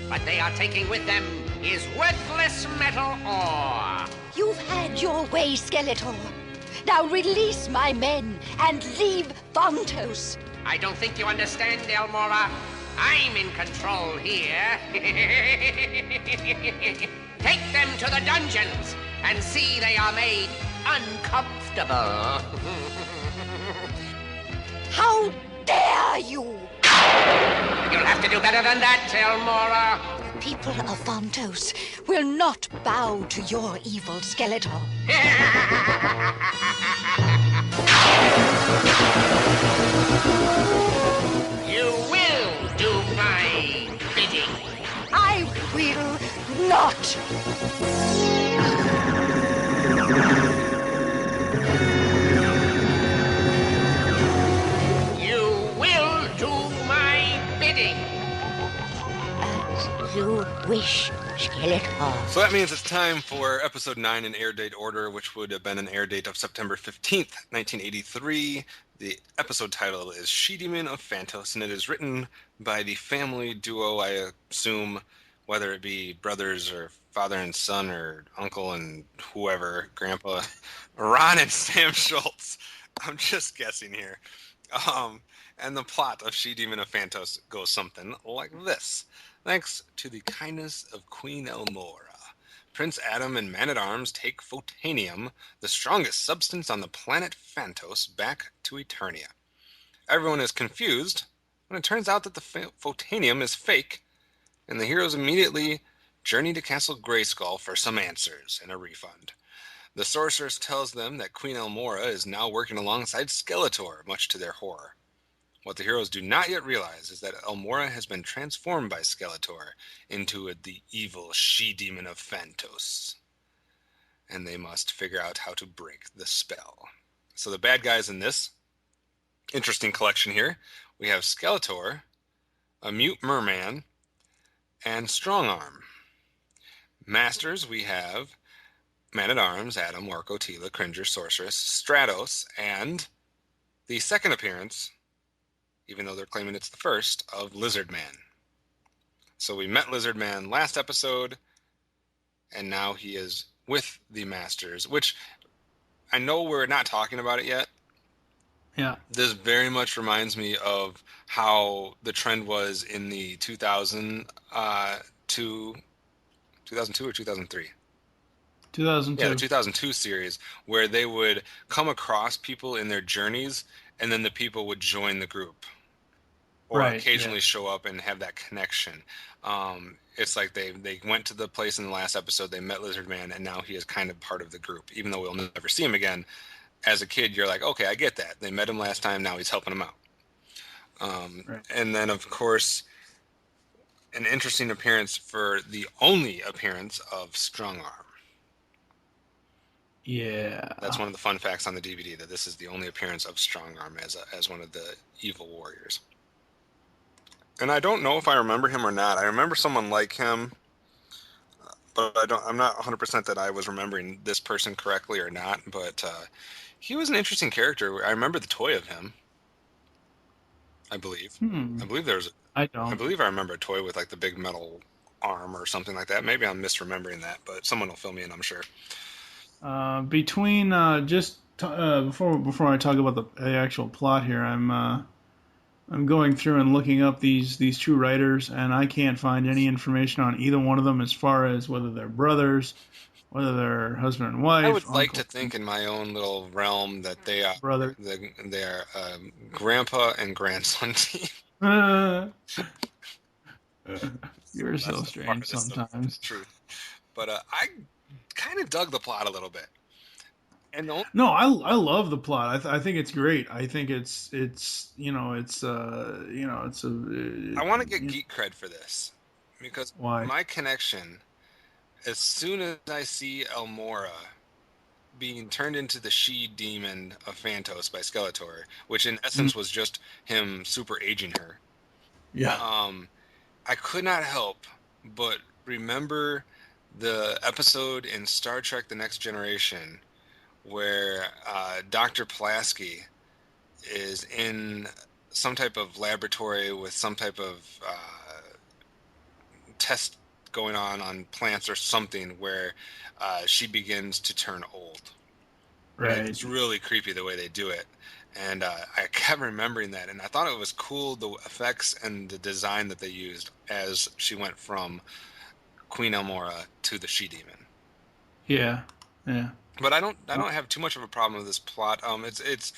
What they are taking with them is worthless metal ore. You've had your way, Skeletor. Now release my men and leave Phantos. I don't think you understand, Elmora. I'm in control here. Take them to the dungeons and see they are made uncomfortable. How dare you! You'll have to do better than that, Elmora. The people of Phantos will not bow to your evil, Skeletor. You will do my bidding. I will not. You wish, Skeletor. So that means it's time for episode 9 in air date order, which would have been an air date of September 15th, 1983. The episode title is She-Demon of Phantos, and it is written by the family duo, I assume, whether it be brothers or father and son or uncle and whoever, grandpa, Ron and Sam Schultz. I'm just guessing here. And the plot of She-Demon of Phantos goes something like this. Thanks to the kindness of Queen Elmora, Prince Adam and Man-at-Arms take photanium, the strongest substance on the planet Phantos, back to Eternia. Everyone is confused when it turns out that the photanium is fake, and the heroes immediately journey to Castle Grayskull for some answers and a refund. The sorceress tells them that Queen Elmora is now working alongside Skeletor, much to their horror. What the heroes do not yet realize is that Elmora has been transformed by Skeletor into the evil She-Demon of Phantos. And they must figure out how to break the spell. So the bad guys in this interesting collection here, we have Skeletor, a mute merman, and Strongarm. Masters, we have Man-at-Arms, Adam, Orko, Tila, Cringer, Sorceress, Stratos, and the second appearance, even though they're claiming it's the first, of Lizard Man. So we met Lizard Man last episode, and now he is with the Masters, which I know we're not talking about it yet. Yeah. This very much reminds me of how the trend was in the 2002 or 2003? 2002. Yeah, the 2002 series, where they would come across people in their journeys, and then the people would join the group. or Right, occasionally show up and have that connection. It's like they went to the place in the last episode, they met Lizard Man, and now he is kind of part of the group, even though we'll never see him again. As a kid, you're like, okay, I get that. They met him last time, now he's helping him out. Right. And then, of course, an interesting appearance for the only appearance of Strong Arm. Yeah. That's one of the fun facts on the DVD, that this is the only appearance of Strong Arm as one of the evil warriors. And I don't know if I remember him or not. I remember someone like him, but I'm not 100% that I was remembering this person correctly or not. But he was an interesting character. I remember the toy of him, I believe. I believe I don't. I believe I remember a toy with like the big metal arm or something like that. Maybe I'm misremembering that, but someone will fill me in, I'm sure. Before I talk about the actual plot here, I'm going through and looking up these two writers, and I can't find any information on either one of them as far as whether they're brothers, whether they're husband and wife. I would like to think in my own little realm that they are brother. They are grandpa and grandson team. You're so strange sometimes. Truth, but I kind of dug the plot a little bit. And no, I love the plot. I think it's great. I think it's a. I want to get geek cred for this because why? My connection, as soon as I see Elmora being turned into the she-demon of Phantos by Skeletor, which in essence was just him super aging her. Yeah. I could not help but remember the episode in Star Trek: The Next Generation where Dr. Pulaski is in some type of laboratory with some type of test going on plants or something where she begins to turn old. Right. It's really creepy the way they do it. And I kept remembering that, and I thought it was cool, the effects and the design that they used as she went from Queen Elmora to the she-demon. Yeah, yeah. But I don't have too much of a problem with this plot. It's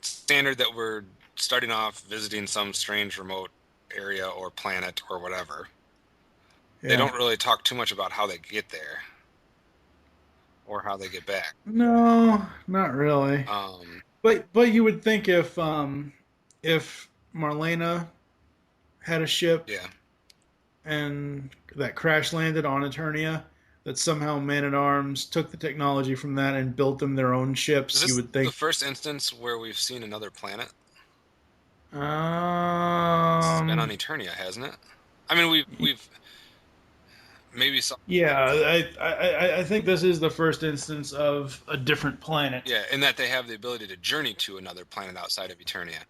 standard that we're starting off visiting some strange remote area or planet or whatever. Yeah. They don't really talk too much about how they get there or how they get back. No, not really. But you would think if Marlena had a ship, yeah, and that crash landed on Eternia, that somehow Man-at-Arms took the technology from that and built them their own ships. You would think the first instance where we've seen another planet. It's been on Eternia, hasn't it? I mean, we've maybe some. Yeah, I think this is the first instance of a different planet. Yeah, in that they have the ability to journey to another planet outside of Eternia.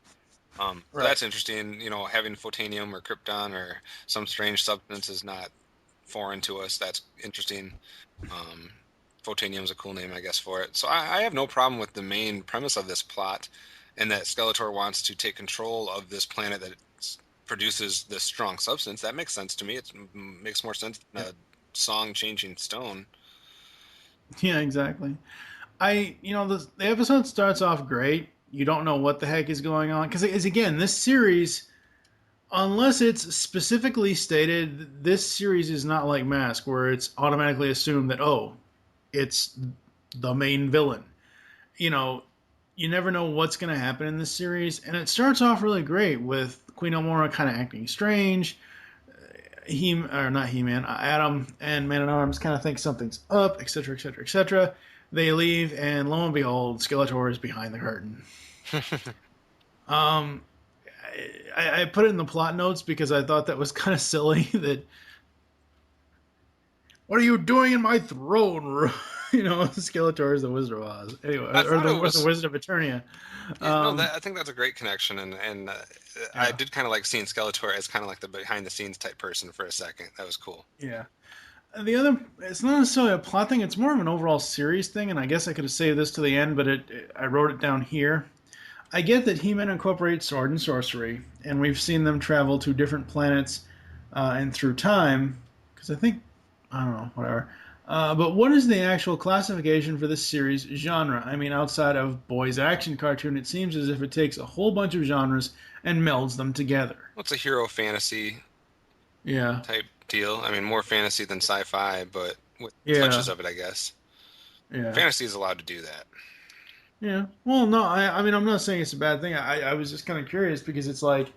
Right. That's interesting. Having photonium or krypton or some strange substance is not foreign to us. That's interesting. Photonium's a cool name, I guess, for it. So I have no problem with the main premise of this plot, and that Skeletor wants to take control of this planet that produces this strong substance. That makes sense to me. It makes more sense than a song changing stone. Yeah, exactly. The episode starts off great. You don't know what the heck is going on because, again, this series, unless it's specifically stated, this series is not like Mask, where it's automatically assumed that, it's the main villain. You never know what's going to happen in this series, and it starts off really great with Queen Elmora kind of acting strange. Adam and Man-at-Arms kind of think something's up, etc., etc., etc. They leave, and lo and behold, Skeletor is behind the curtain. I put it in the plot notes because I thought that was kind of silly. That, what are you doing in my throne room? Skeletor is the Wizard of Oz. Anyway, or the Wizard of Eternia. I think that's a great connection, and I did kind of like seeing Skeletor as kind of like the behind-the-scenes type person for a second. That was cool. Yeah. The other, it's not necessarily a plot thing. It's more of an overall series thing, and I guess I could have saved this to the end, but I wrote it down here. I get that He-Man incorporates sword and sorcery, and we've seen them travel to different planets and through time, because I don't know, whatever. But what is the actual classification for this series genre? I mean, outside of boys action cartoon, it seems as if it takes a whole bunch of genres and melds them together. Well, it's a hero fantasy type deal. I mean, more fantasy than sci-fi, but with touches of it, I guess. Yeah. Fantasy is allowed to do that. Yeah. Well, no, I mean, I'm not saying it's a bad thing. I was just kind of curious because it's like,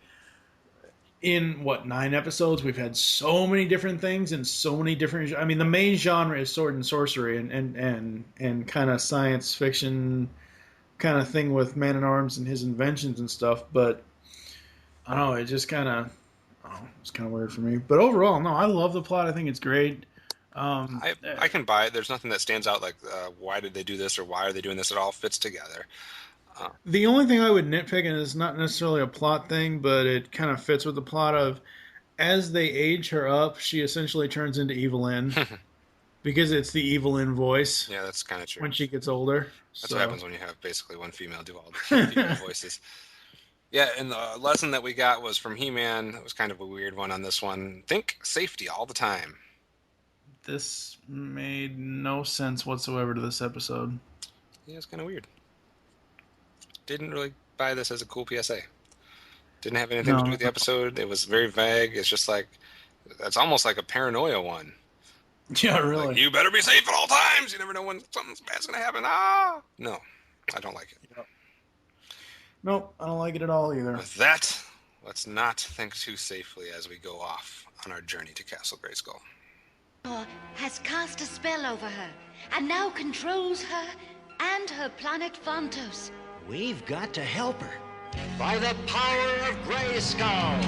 in, 9 episodes, we've had so many different things and so many different... I mean, the main genre is sword and sorcery and kind of science fiction kind of thing with Man-at-Arms and his inventions and stuff, but I don't know, it just kind of... it's kind of weird for me. But overall, no, I love the plot. I think it's great. I can buy it. There's nothing that stands out like, why did they do this or why are they doing this? It all fits together. The only thing I would nitpick, and it's not necessarily a plot thing, but it kind of fits with the plot of, as they age her up, she essentially turns into Evelyn. Because it's the Evelyn voice. Yeah, that's kind of true. When she gets older. That's what happens when you have basically one female do all the female voices. Yeah, and the lesson that we got was from He-Man. It was kind of a weird one on this one. Think safety all the time. This made no sense whatsoever to this episode. Yeah, it's kind of weird. Didn't really buy this as a cool PSA. Didn't have anything to do with the episode. It was very vague. It's just like, it's almost like a paranoia one. Yeah, really. Like, you better be safe at all times. You never know when something bad's going to happen. Ah! No, I don't like it. Yep. Nope, I don't like it at all either. With that, let's not think too safely as we go off on our journey to Castle Grayskull. Has cast a spell over her and now controls her and her planet Phantos. We've got to help her. By the power of Grayskull!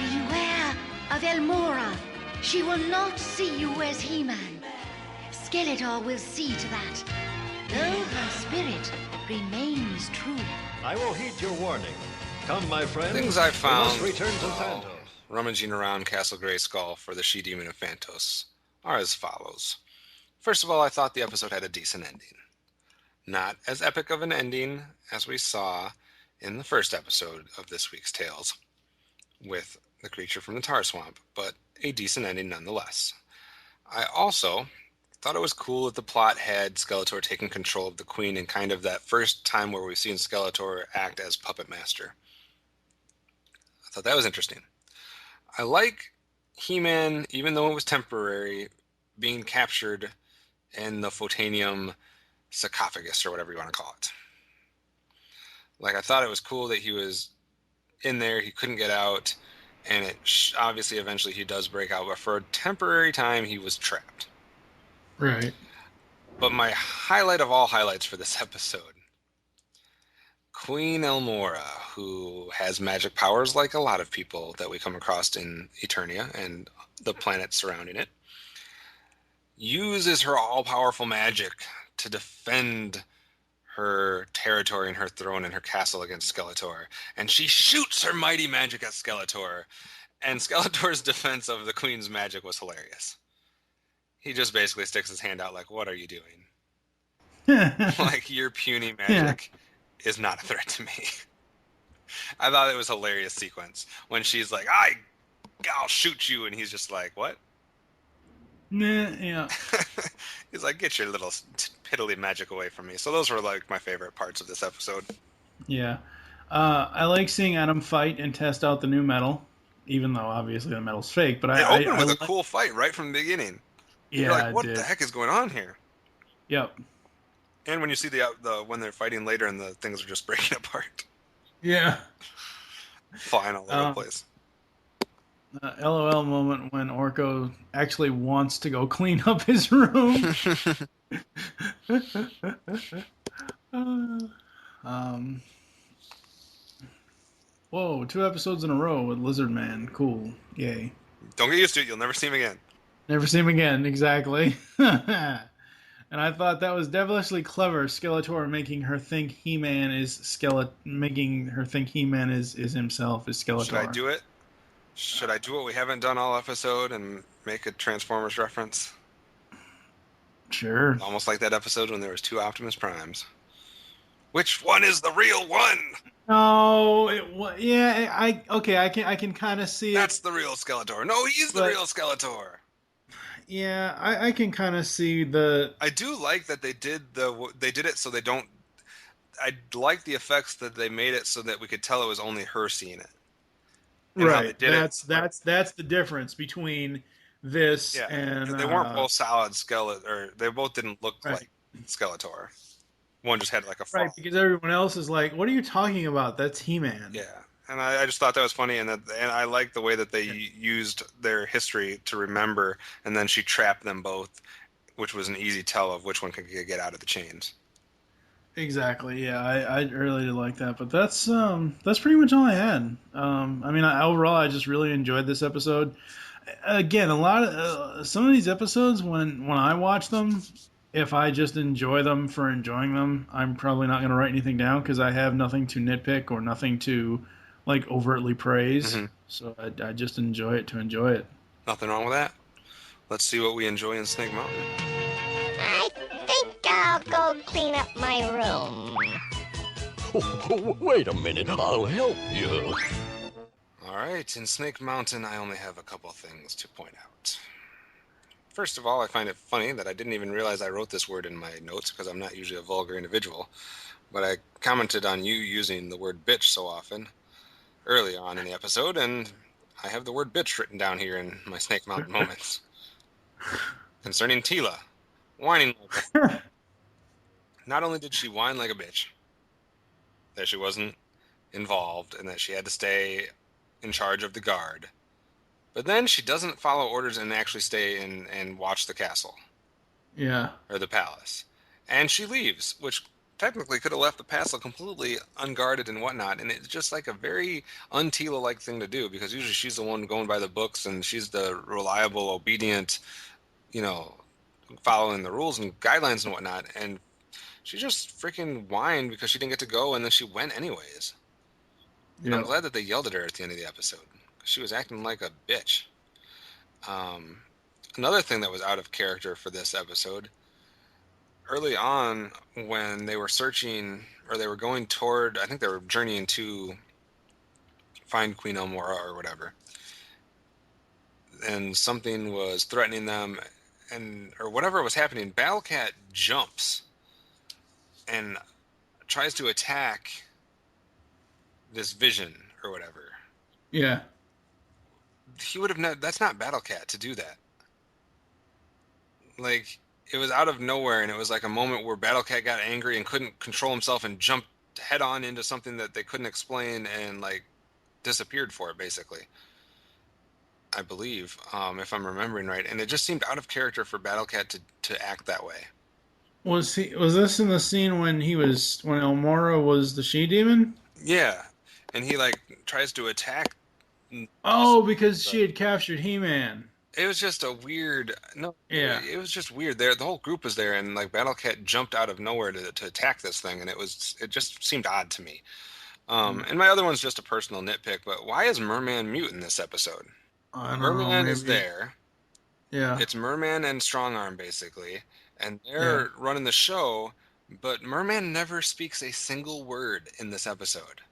Beware of Elmora. She will not see you as He-Man. Skeletor will see to that. Though her spirit remains true. I will heed your warning. Come, my friend. Things I found We must return to Phantos. rummaging around Castle Grayskull for the she-demon of Phantos are as follows. First of all, I thought the episode had a decent ending. Not as epic of an ending as we saw in the first episode of this week's Tales with the creature from the tar swamp, but a decent ending nonetheless. I also thought it was cool that the plot had Skeletor taking control of the Queen in kind of that first time where we've seen Skeletor act as puppet master. I thought that was interesting. I like He-Man, even though it was temporary, being captured in the Photanium sarcophagus, or whatever you want to call it. Like, I thought it was cool that he was in there, he couldn't get out, and it obviously eventually he does break out, but for a temporary time he was trapped. Right. But my highlight of all highlights for this episode, Queen Elmora, who has magic powers like a lot of people that we come across in Eternia and the planet surrounding it, uses her all-powerful magic to defend her territory and her throne and her castle against Skeletor. And she shoots her mighty magic at Skeletor. And Skeletor's defense of the Queen's magic was hilarious. He just basically sticks his hand out like, what are you doing? Like, your puny magic is not a threat to me. I thought it was a hilarious sequence when she's like, I'll shoot you. And he's just like, what? Nah, yeah. He's like, get your little piddly magic away from me. So those were like my favorite parts of this episode. Yeah. I like seeing Adam fight and test out the new metal, even though obviously the metal's fake. But It opened with a cool fight right from the beginning. Yeah, you're like, what the heck is going on here? Yep. And when you see the when they're fighting later and the things are just breaking apart. Yeah. Flying all over the place. LOL moment when Orko actually wants to go clean up his room. Whoa, 2 episodes in a row with Lizard Man. Cool. Yay. Don't get used to it. You'll never see him again. Never see him again, exactly. And I thought that was devilishly clever, Skeletor making her think He-Man is himself, is Skeletor. Should I do it? Should I do what we haven't done all episode and make a Transformers reference? Sure. Almost like that episode when there was 2 Optimus Primes. Which one is the real one? No, I can kind of see it. That's the real Skeletor. No, he's the real Skeletor. Yeah, I can kind of see the. I do like that they did it so they don't. I like the effects that they made it so that we could tell it was only her seeing it. And right. That's the difference between this and they weren't both solid Skeletor. Or they both didn't look like Skeletor. One just had like a fall. Right, because everyone else is like, "What are you talking about? That's He-Man." Yeah, and I just thought that was funny, and I like the way that they used their history to remember, and then she trapped them both, which was an easy tell of which one could get out of the chains. Exactly. Yeah, I really did like that, but that's pretty much all I had. Overall, I just really enjoyed this episode. Again, a lot of some of these episodes when I watch them. If I just enjoy them for enjoying them, I'm probably not going to write anything down because I have nothing to nitpick or nothing to overtly praise. Mm-hmm. So I just enjoy it to enjoy it. Nothing wrong with that. Let's see what we enjoy in Snake Mountain. I think I'll go clean up my room. Wait a minute, I'll help you. All right, in Snake Mountain, I only have a couple things to point out. First of all, I find it funny that I didn't even realize I wrote this word in my notes because I'm not usually a vulgar individual. But I commented on you using the word bitch so often early on in the episode, and I have the word bitch written down here in my Snake Mountain moments. Concerning Teela, whining like a... Not only did she whine like a bitch, that she wasn't involved and that she had to stay in charge of the guard, but then she doesn't follow orders and actually stay and watch the castle. Yeah. Or the palace. And she leaves, which technically could have left the castle completely unguarded and whatnot. And it's just like a very un-Teela-like thing to do, because usually she's the one going by the books and she's the reliable, obedient, following the rules and guidelines and whatnot. And she just freaking whined because she didn't get to go, and then she went anyways. Yeah. And I'm glad that they yelled at her at the end of the episode. She was acting like a bitch. Another thing that was out of character for this episode, early on when they were searching, or they were going toward, I think they were journeying to find Queen Elmora or whatever, and something was threatening them, or whatever was happening, Battlecat jumps and tries to attack this vision or whatever. Yeah. He would have that's not Battlecat to do that. Like, it was out of nowhere, and it was like a moment where Battlecat got angry and couldn't control himself and jumped head on into something that they couldn't explain and disappeared for it, basically. I believe, if I'm remembering right, and it just seemed out of character for Battlecat to act that way. Was this in the scene when Elmora was the she-demon? Yeah, and he tries to attack. Oh, because she had captured He-Man. It was just a weird. No, yeah, it was just weird. The whole group was there, and Battlecat jumped out of nowhere to attack this thing, and it just seemed odd to me. And my other one's just a personal nitpick, but why is Merman mute in this episode? Merman is there. Yeah, it's Merman and Strongarm basically, and they're running the show, but Merman never speaks a single word in this episode.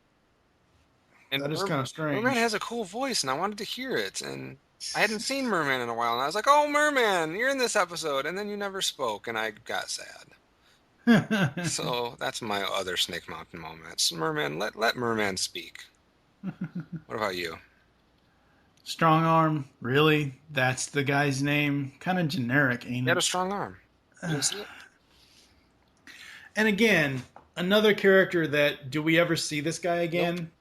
And that is kind of strange. Merman has a cool voice, and I wanted to hear it, and I hadn't seen Merman in a while, and I was like, "Oh, Merman, you're in this episode," and then you never spoke, and I got sad. So that's my other Snake Mountain moments. Merman, let Merman speak. What about you? Strong Arm, really? That's the guy's name? Kind of generic, ain't it? He had a strong arm. You see it? And again, another character that, do we ever see this guy again?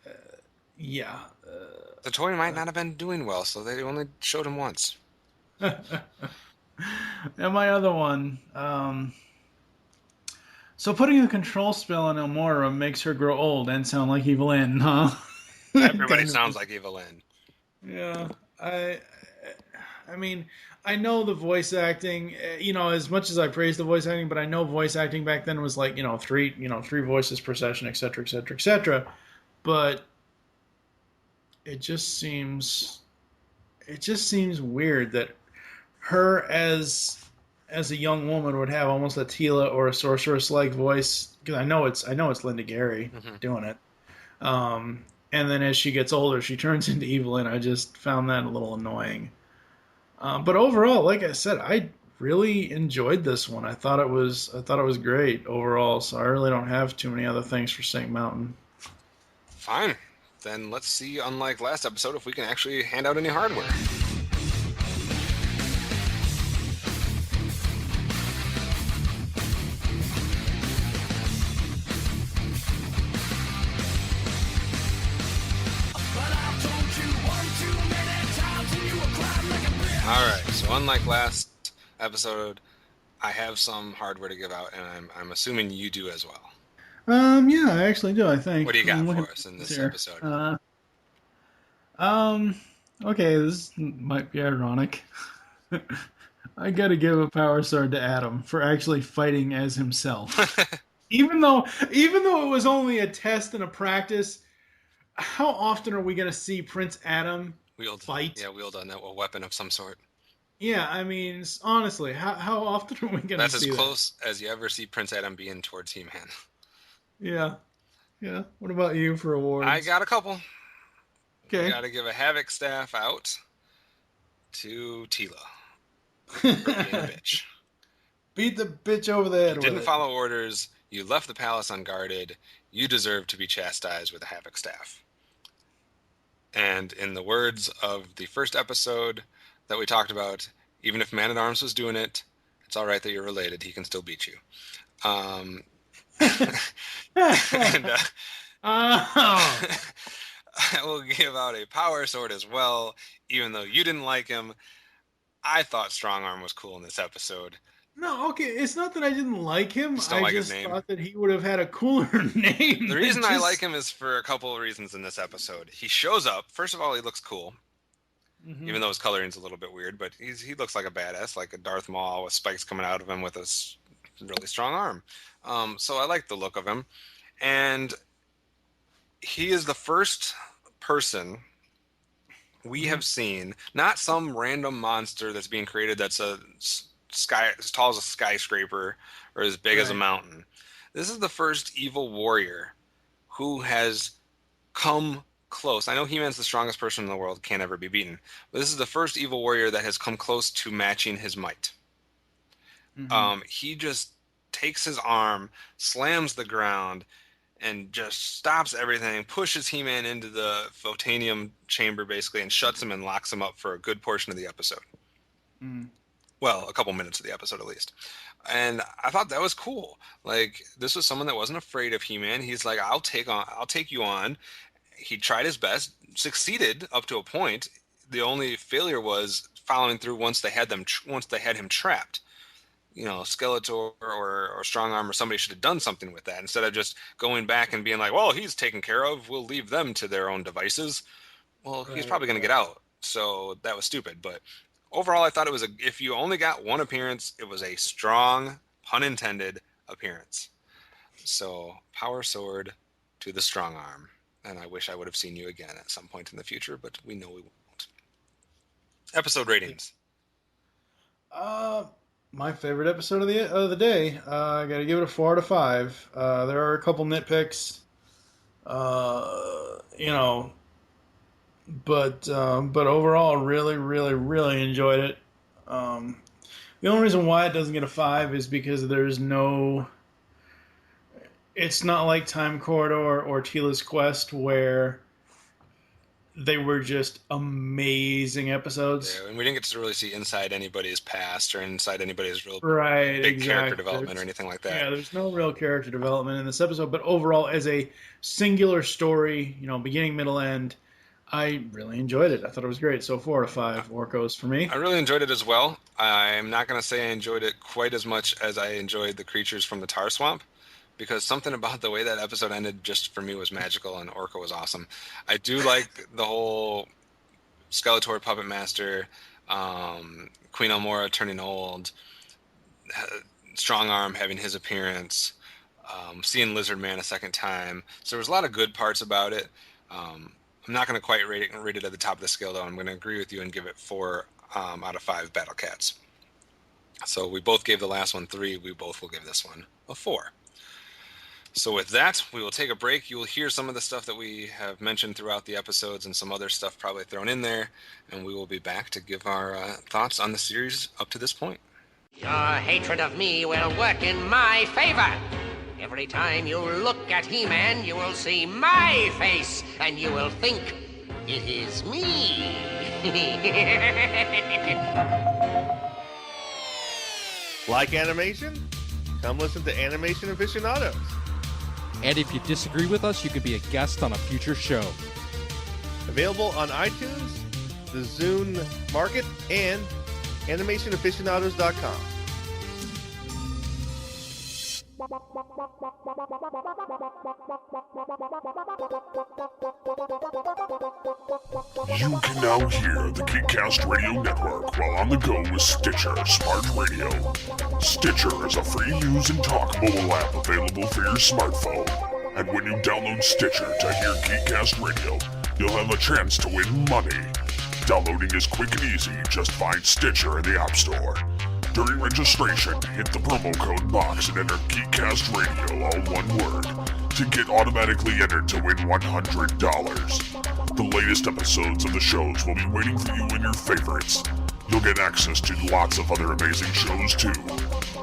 Nope. Yeah. The toy might not have been doing well, so they only showed him once. And my other one, so putting a control spell on Elmora makes her grow old and sound like Evelyn, huh? Everybody sounds like Evelyn. Yeah. I mean, I know the voice acting, as much as I praise the voice acting, but I know voice acting back then was like, three voices per session, et cetera, et cetera, et cetera. But it just seems weird that her as a young woman would have almost a Tila or a sorceress-like voice, because I know it's Linda Gary doing it. And then as she gets older, she turns into Evelyn. I just found that a little annoying. But overall, like I said, I really enjoyed this one. I thought it was great overall. So I really don't have too many other things for Snake Mountain. Fine. Then let's see, unlike last episode, if we can actually hand out any hardware. Alright, so unlike last episode, I have some hardware to give out, and I'm assuming you do as well. Yeah, I actually do, I think. What do you got for us in this episode? Okay, this might be ironic. I gotta give a power sword to Adam for actually fighting as himself. even though it was only a test and a practice, how often are we gonna see Prince Adam fight? Yeah, wield a weapon of some sort. Yeah, I mean, honestly, how often are we gonna see that? That's as close as you ever see Prince Adam being towards He-Man. Yeah. What about you for awards? I got a couple. Okay. I got to give a Havoc staff out to Tila for being a bitch. Beat the bitch over the head. You didn't follow orders. You left the palace unguarded. You deserve to be chastised with a Havoc staff. And in the words of the first episode that we talked about, even if Man-at-Arms was doing it, it's all right that you're related. He can still beat you. And, I will give out a power sword as well, even though you didn't like him. I thought Strong Arm was cool in this episode. No, okay, it's not that I didn't like him. I just thought that he would have had a cooler name. The reason I like him is for a couple of reasons in this episode. He shows up. First of all, he looks cool. Mm-hmm. Even though his coloring's a little bit weird, but he looks like a badass, like a Darth Maul with spikes coming out of him with a really strong arm. So I like the look of him. And he is the first person we have seen, not some random monster that's being created that's as tall as a skyscraper or as big as a mountain. This is the first evil warrior who has come close. I know He-Man's the strongest person in the world, can't ever be beaten. But this is the first evil warrior that has come close to matching his might. Mm-hmm. He just takes his arm, slams the ground, and just stops everything, pushes He-Man into the Photanium chamber, basically, and shuts him and locks him up for a good portion of the episode. Mm. Well, a couple minutes of the episode, at least. And I thought that was cool. Like, this was someone that wasn't afraid of He-Man. He's like, I'll take you on. He tried his best, succeeded up to a point. The only failure was following through once they had him trapped. You know, Skeletor or Strong Arm or somebody should have done something with that instead of just going back and being like, well, he's taken care of. We'll leave them to their own devices. Well, he's probably going to get out. So that was stupid. But overall, I thought it was if you only got one appearance, it was a strong, pun intended, appearance. So power sword to the Strong Arm. And I wish I would have seen you again at some point in the future, but we know we won't. Episode ratings. My favorite episode of the day. I got to give it a 4 out of 5. There are a couple nitpicks, but overall, really, really, really enjoyed it. The only reason why it doesn't get a 5 is because there's no. It's not like Time Corridor or Tila's Quest where they were just amazing episodes. Yeah, and we didn't get to really see inside anybody's past or inside anybody's real big character development or anything like that. Yeah, there's no real character development in this episode, but overall, as a singular story, beginning, middle, end, I really enjoyed it. I thought it was great. So 4 out of 5 Orcos for me. I really enjoyed it as well. I'm not going to say I enjoyed it quite as much as I enjoyed the creatures from the Tar Swamp, because something about the way that episode ended just for me was magical, and Orko was awesome. I do like the whole Skeletor Puppet Master Queen Elmora turning old, Strong Arm having his appearance, seeing Lizard Man a second time. So there was a lot of good parts about it. I'm not going to quite rate it at the top of the scale, though. I'm going to agree with you and give it 4 out of 5 Battle Cats. So we both gave the last one 3. We both will give this one a 4. So with that, we will take a break. You will hear some of the stuff that we have mentioned throughout the episodes and some other stuff probably thrown in there. And we will be back to give our thoughts on the series up to this point. Your hatred of me will work in my favor. Every time you look at He-Man, you will see my face, and you will think, it is me. Like animation? Come listen to Animation Aficionados. And if you disagree with us, you could be a guest on a future show. Available on iTunes, the Zune Market, and animationaficionados.com. You can now hear the Geekcast Radio Network while on the go with Stitcher Smart Radio. Stitcher is a free use and talk mobile app available for your smartphone. And when you download Stitcher to hear Geekcast Radio, you'll have a chance to win money. Downloading is quick and easy. Just find Stitcher in the App Store. During registration, hit the promo code box and enter Geekcast Radio, all one word, to get automatically entered to win $100. The latest episodes of the shows will be waiting for you in your favorites. You'll get access to lots of other amazing shows too.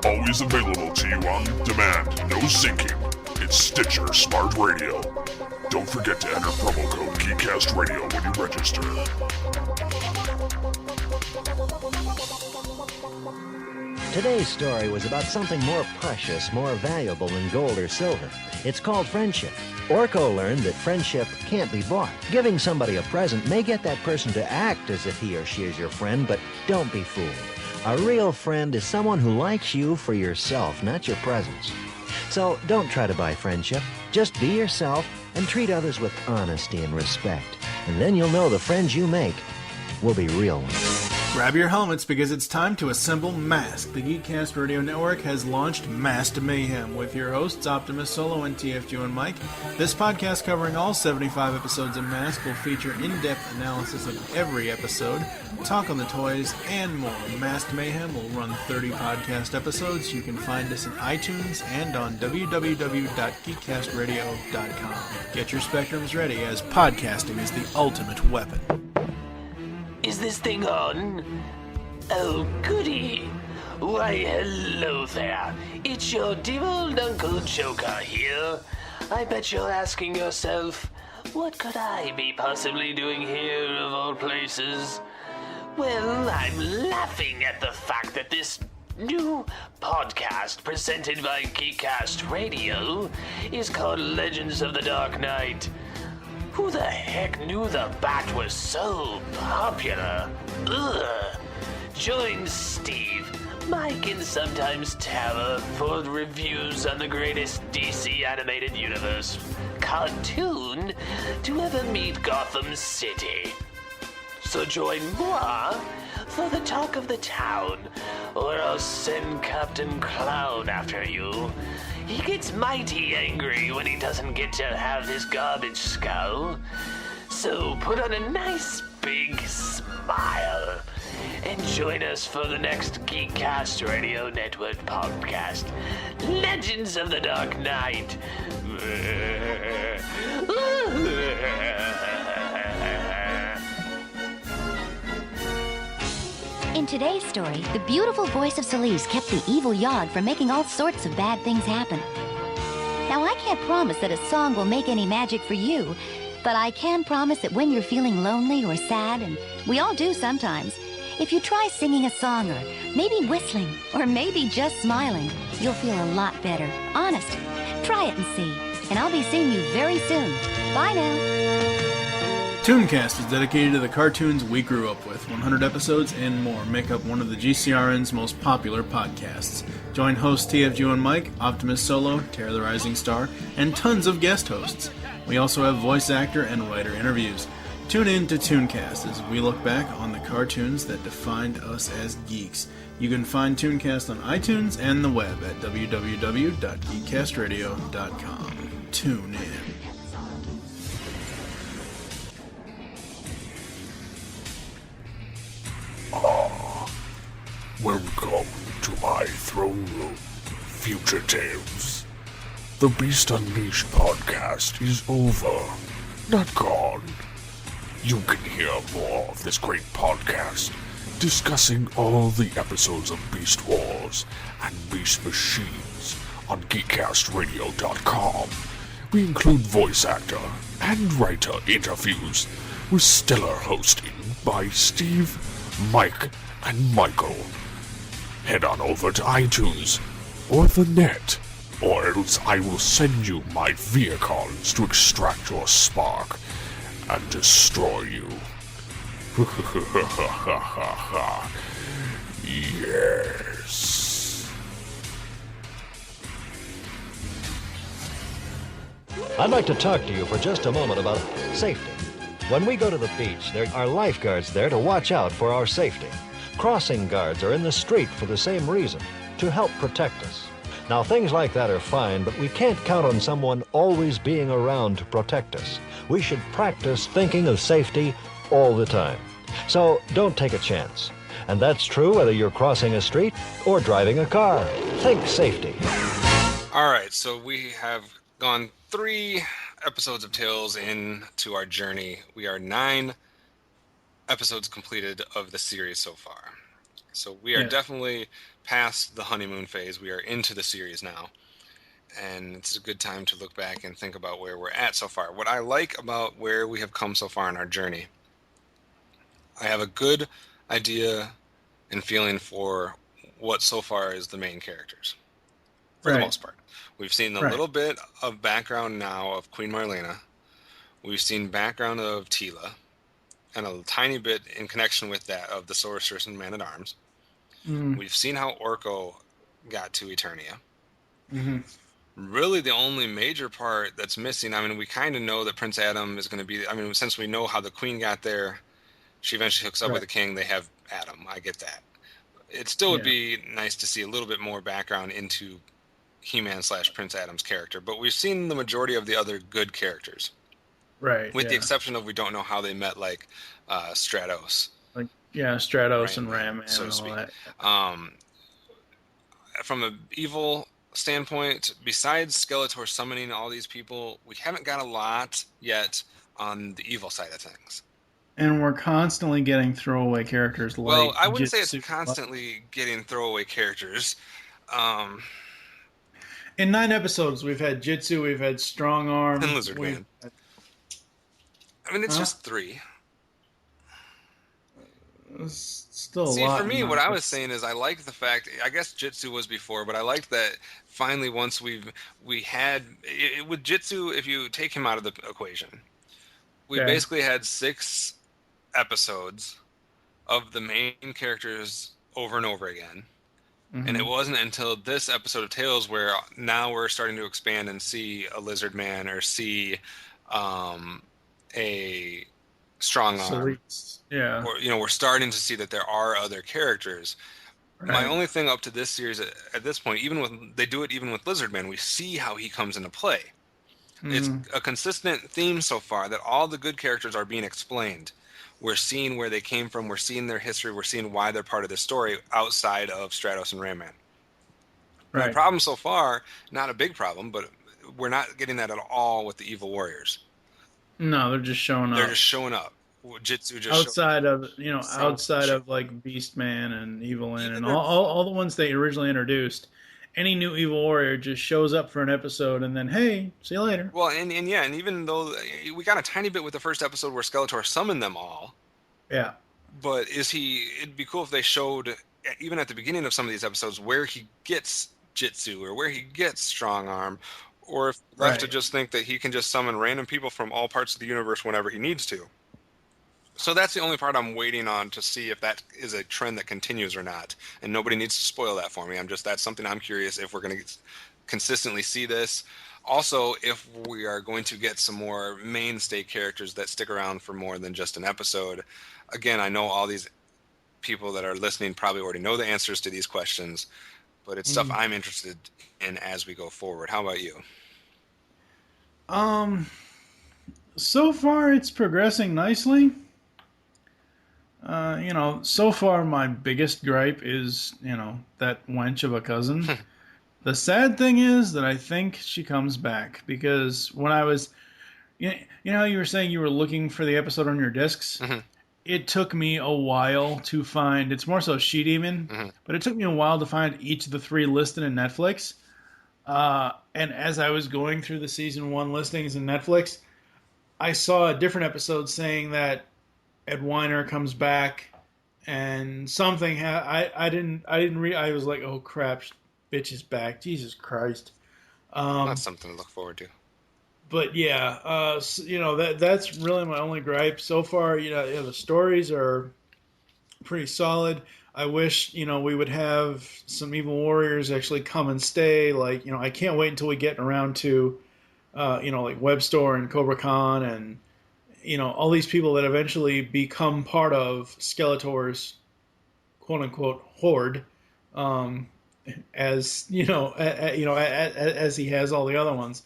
Always available to you on demand, no syncing. It's Stitcher Smart Radio. Don't forget to enter promo code Geekcast Radio when you register. Today's story was about something more precious, more valuable than gold or silver. It's called friendship. Orko learned that friendship can't be bought. Giving somebody a present may get that person to act as if he or she is your friend, but don't be fooled. A real friend is someone who likes you for yourself, not your presents. So don't try to buy friendship. Just be yourself and treat others with honesty and respect. And then you'll know the friends you make will be real ones. Grab your helmets because it's time to assemble Mask. The Geekcast Radio Network has launched Masked Mayhem with your hosts OptimusSolo and TFG1Mike. This podcast covering all 75 episodes of Mask will feature in-depth analysis of every episode, talk on the toys, and more. Masked Mayhem will run 30 podcast episodes. You can find us in iTunes and on www.geekcastradio.com. Get your spectrums ready as podcasting is the ultimate weapon. Is this thing on? Oh, goody. Why, hello there. It's your dear old Uncle Joker here. I bet you're asking yourself, what could I be possibly doing here of all places? Well, I'm laughing at the fact that this new podcast presented by Geekcast Radio is called Legends of the Dark Knight. Who the heck knew the Bat was so popular? Ugh. Join Steve, Mike, and sometimes Tara for reviews on the greatest DC animated universe cartoon to ever meet Gotham City. So join moi for the talk of the town, or I'll send Captain Clown after you. He gets mighty angry when he doesn't get to have his garbage skull. So put on a nice big smile and join us for the next Geekcast Radio Network podcast, Legends of the Dark Knight. In today's story, the beautiful voice of Celice kept the evil Yogg from making all sorts of bad things happen. Now, I can't promise that a song will make any magic for you, but I can promise that when you're feeling lonely or sad, and we all do sometimes, if you try singing a song or maybe whistling or maybe just smiling, you'll feel a lot better. Honest. Try it and see. And I'll be seeing you very soon. Bye now. Tooncast is dedicated to the cartoons we grew up with. 100 episodes and more make up one of the GCRN's most popular podcasts. Join hosts TFG1Mike, OptimusSolo, Terror the Rising Star, and tons of guest hosts. We also have voice actor and writer interviews. Tune in to Tooncast as we look back on the cartoons that defined us as geeks. You can find Tooncast on iTunes and the web at www.geekcastradio.com. Tune in. Welcome to my throne room, Future Tales. The Beast Unleashed podcast is over, not gone. You can hear more of this great podcast, discussing all the episodes of Beast Wars and Beast Machines on GeekCastRadio.com. We include voice actor and writer interviews with stellar hosting by Steve, Mike, and Michael. Head on over to iTunes or the net, or else I will send you my vehicles to extract your spark and destroy you. Yes. I'd like to talk to you for just a moment about safety. When we go to the beach, there are lifeguards there to watch out for our safety. Crossing guards are in the street for the same reason, to help protect us. Now, things like that are fine, but we can't count on someone always being around to protect us. We should practice thinking of safety all the time. So don't take a chance. And that's true whether you're crossing a street or driving a car. Think safety. All right, so we have gone 3 episodes of Tales into our journey. We are 9 episodes completed of the series so far. So we are definitely past the honeymoon phase. We are into the series now. And it's a good time to look back and think about where we're at so far. What I like about where we have come so far in our journey, I have a good idea and feeling for what so far is the main characters, for the most part. We've seen a little bit of background now of Queen Marlena. We've seen background of Tila, and a tiny bit in connection with that of the Sorceress and Man-at-Arms. We've seen how Orko got to Eternia. Really, the only major part that's missing, I mean, we kind of know that Prince Adam is going to be, I mean, since we know how the Queen got there, she eventually hooks up with the King, they have Adam. I get that. It still would be nice to see a little bit more background into He-Man / Prince Adam's character, but we've seen the majority of the other good characters. With the exception of we don't know how they met, like Stratos. Stratos and Ram, so and to all speak. that. From an evil standpoint, besides Skeletor summoning all these people, we haven't got a lot yet on the evil side of things. And we're constantly getting throwaway characters like... Well, I wouldn't say it's constantly getting throwaway characters. In 9 episodes, we've had Jitsu, we've had Strong Arm... And Lizard Man. I mean, it's just 3. Still See, a lot. for me, what I was saying is I like the fact, I guess Jitsu was before, but I liked that finally once we had, with Jitsu, if you take him out of the equation, we basically had 6 episodes of the main characters over and over again. And it wasn't until this episode of Tales where now we're starting to expand and see a Lizard Man or see a Strong Arm. Yeah. Or, we're starting to see that there are other characters. My only thing up to this series at this point, they do it even with Lizard Man, we see how he comes into play. It's a consistent theme so far that all the good characters are being explained. We're seeing where they came from. We're seeing their history. We're seeing why they're part of this story outside of Stratos and Ram Man. My problem so far, not a big problem, but we're not getting that at all with the Evil Warriors. No, they're just showing up. They're just showing up. Jitsu just outside of like Beast Man and Evil Lyn and all the ones they originally introduced. Any new Evil Warrior just shows up for an episode and then, hey, see you later. Well, and even though we got a tiny bit with the first episode where Skeletor summoned them all. Yeah. But it'd be cool if they showed, even at the beginning of some of these episodes, where he gets Jitsu or where he gets Strong Arm, or if left to just think that he can just summon random people from all parts of the universe whenever he needs to. So that's the only part I'm waiting on to see if that is a trend that continues or not. And nobody needs to spoil that for me. That's something I'm curious if we're going to consistently see this. Also, if we are going to get some more mainstay characters that stick around for more than just an episode. Again, I know all these people that are listening probably already know the answers to these questions, but it's stuff I'm interested in as we go forward. How about you? So far it's progressing nicely. So far my biggest gripe is, that wench of a cousin. The sad thing is that I think she comes back, because when I was, you know how you were saying you were looking for the episode on your discs? Mm-hmm. It took me a while to find, it's more so She Demon, but it took me a while to find each of the 3 listed in Netflix. And as I was going through the season 1 listings in Netflix, I saw a different episode saying that Ed Weiner comes back, and something I didn't read. I was like, oh crap, bitch is back. Jesus Christ. That's something to look forward to. But yeah, that's really my only gripe so far. The stories are pretty solid. I wish, we would have some Evil Warriors actually come and stay. Like, I can't wait until we get around to, like Webstore and Cobra Khan and, all these people that eventually become part of Skeletor's quote unquote horde, as as he has all the other ones.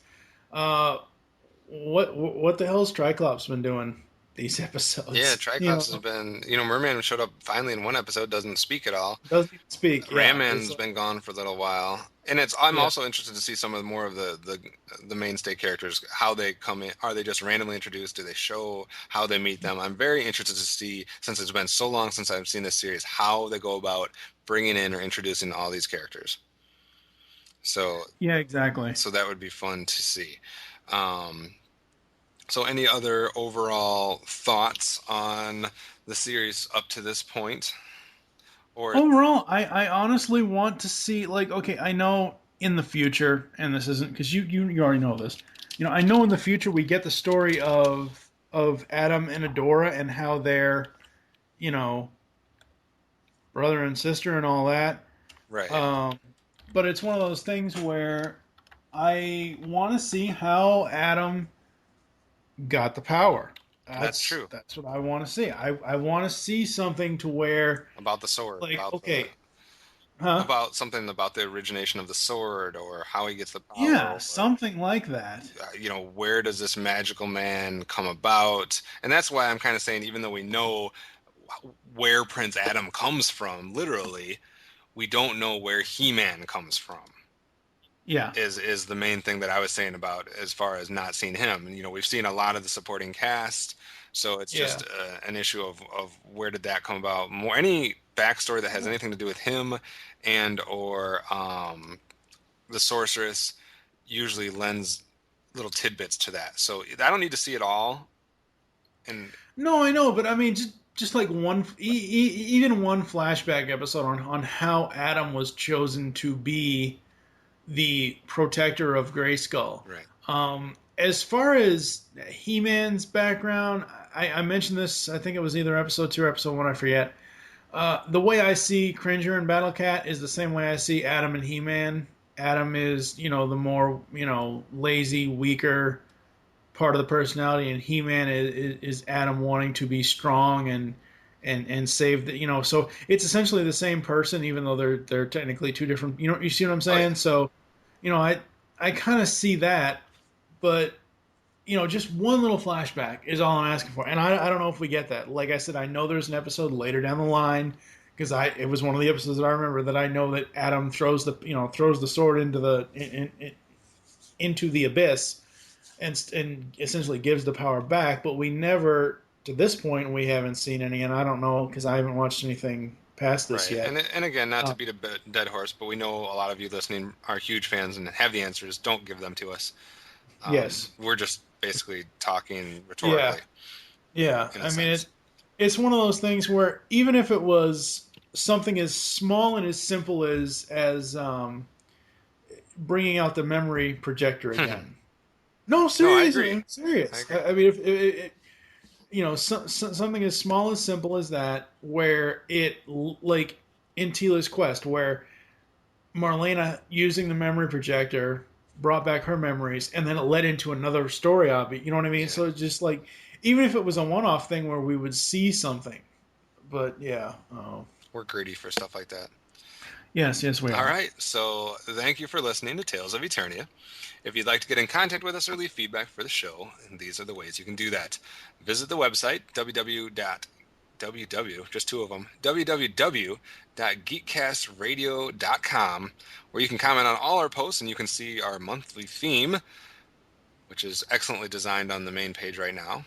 What the hell's Triclops been doing these episodes? Yeah, Triclops has been, Merman showed up finally in one episode, doesn't speak at all. Doesn't even speak. Ramman's been gone for a little while. And I'm also interested to see some of more of the mainstay characters, how they come in. Are they just randomly introduced? Do they show how they meet them? I'm very interested to see, since it's been so long since I've seen this series, how they go about bringing in or introducing all these characters. So yeah, exactly. So that would be fun to see. So any other overall thoughts on the series up to this point? Or overall, I honestly want to see, like, okay, I know in the future, and this isn't, because you already know this, I know in the future we get the story of Adam and Adora and how they're, brother and sister and all that. Right. But it's one of those things where I want to see how Adam got the power. That's true. That's what I want to see. I want to see something to where about the sword. Like, about something about the origination of the sword, or how he gets the power. Yeah, something like that. Where does this magical man come about? And that's why I'm kind of saying, even though we know where Prince Adam comes from, literally, we don't know where He-Man comes from. Yeah, is the main thing that I was saying about as far as not seeing him. And, we've seen a lot of the supporting cast, so it's just an issue of where did that come about. More any backstory that has anything to do with him and or the sorceress usually lends little tidbits to that. So I don't need to see it all. And no, I know, but I mean, just like one, even one flashback episode on how Adam was chosen to be the protector of Grayskull. Right. As far as He-Man's background, I mentioned this, I think it was either episode 2 or episode 1, I forget. The way I see Cringer and Battle Cat is the same way I see Adam and He-Man. Adam is, the more, lazy, weaker part of the personality, and He-Man is Adam wanting to be strong and save the, so it's essentially the same person, even though they're technically two different, you see what I'm saying? Oh, yeah. So, I kind of see that, but, just one little flashback is all I'm asking for. And I don't know if we get that. Like I said, I know there's an episode later down the line, because it was one of the episodes that I remember that I know that Adam throws the sword into the abyss and essentially gives the power back, but we never, to this point, we haven't seen any, and I don't know, because I haven't watched anything past this yet. And again, not to beat a dead horse, but we know a lot of you listening are huge fans and have the answers. Don't give them to us. Yes. We're just basically talking rhetorically. Yeah. I mean, it's one of those things where even if it was something as small and as simple as bringing out the memory projector again. No, seriously, I agree. I'm serious. I mean, if something as small as simple as that, where it, like in Tila's quest, where Marlena using the memory projector brought back her memories, and then it led into another story of it. You know what I mean? Yeah. So it's just like, even if it was a one-off thing where we would see something, but yeah. We're greedy for stuff like that. Yes, we are. All right, so thank you for listening to Tales of Eternia. If you'd like to get in contact with us or leave feedback for the show, and these are the ways you can do that. Visit the website, just two of them, www.geekcastradio.com, where you can comment on all our posts and you can see our monthly theme, which is excellently designed on the main page right now.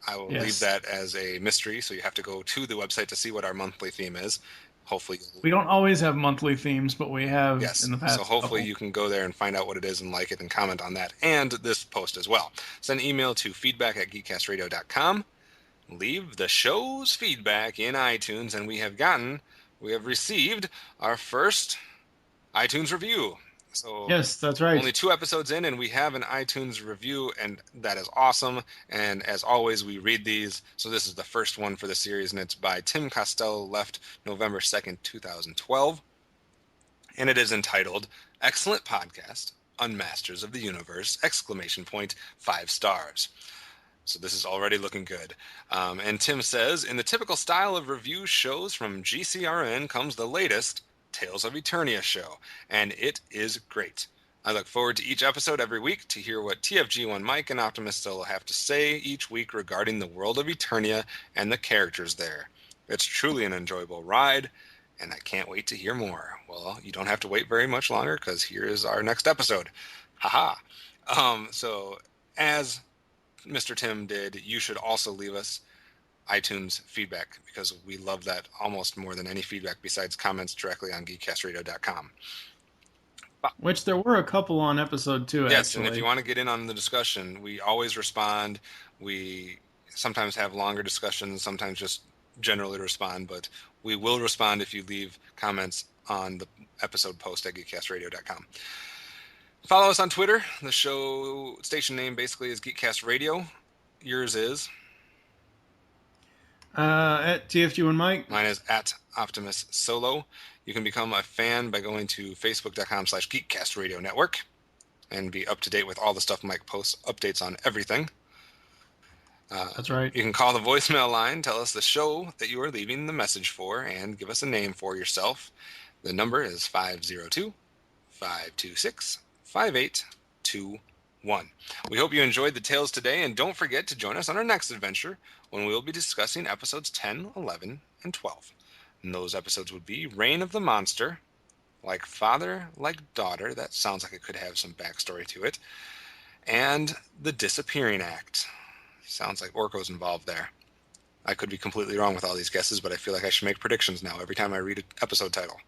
I will leave that as a mystery, so you have to go to the website to see what our monthly theme is. Hopefully, we don't always have monthly themes, but we have in the past. So hopefully you can go there and find out what it is and like it and comment on that and this post as well. Send an email to feedback@geekcastradio.com. Leave the show's feedback in iTunes, and we have received our first iTunes review. So yes, that's right. Only 2 episodes in, and we have an iTunes review, and that is awesome. And as always, we read these. So this is the first one for the series, and it's by Tim Costello, left November 2nd, 2012. And it is entitled, Excellent Podcast, Unmasters of the Universe, ! 5 stars. So this is already looking good. And Tim says, in the typical style of review shows from GCRN comes the latest Tales of Eternia show, and it is great. I look forward to each episode every week to hear what TFG1Mike and OptimusSolo have to say each week regarding the world of Eternia and the characters there. It's truly an enjoyable ride, and I can't wait to hear more. Well, you don't have to wait very much longer, because here is our next episode. Haha. So, as Mr. Tim did, you should also leave us iTunes feedback, because we love that almost more than any feedback besides comments directly on geekcastradio.com. Which there were a couple on episode 2, yes, actually. And if you want to get in on the discussion, we always respond. We sometimes have longer discussions, sometimes just generally respond, but we will respond if you leave comments on the episode post at geekcastradio.com. Follow us on Twitter. The show station name basically is Geekcast Radio. Yours is? At TFG1Mike. Mine is at OptimusSolo. You can become a fan by going to facebook.com/Geekcast Radio Network and be up to date with all the stuff Mike posts, updates on everything. That's right. You can call the voicemail line, tell us the show that you are leaving the message for, and give us a name for yourself. The number is 502-526-5821. We hope you enjoyed the tales today, and don't forget to join us on our next adventure, when we will be discussing episodes 10, 11, and 12. And those episodes would be Reign of the Monster, Like Father, Like Daughter, that sounds like it could have some backstory to it, and The Disappearing Act. Sounds like Orko's involved there. I could be completely wrong with all these guesses, but I feel like I should make predictions now every time I read an episode title.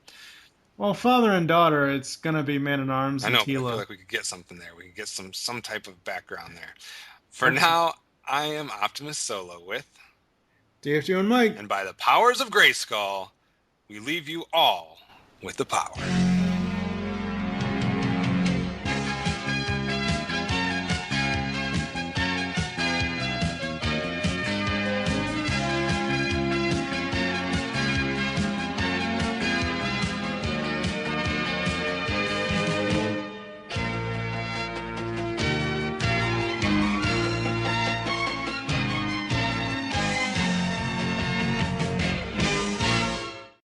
Well, father and daughter, it's going to be Man-at-Arms and Tila. I feel like we could get something there. We could get some type of background there. For now, I am OptimusSolo with TFG1Mike. And by the powers of Grayskull, we leave you all with the power.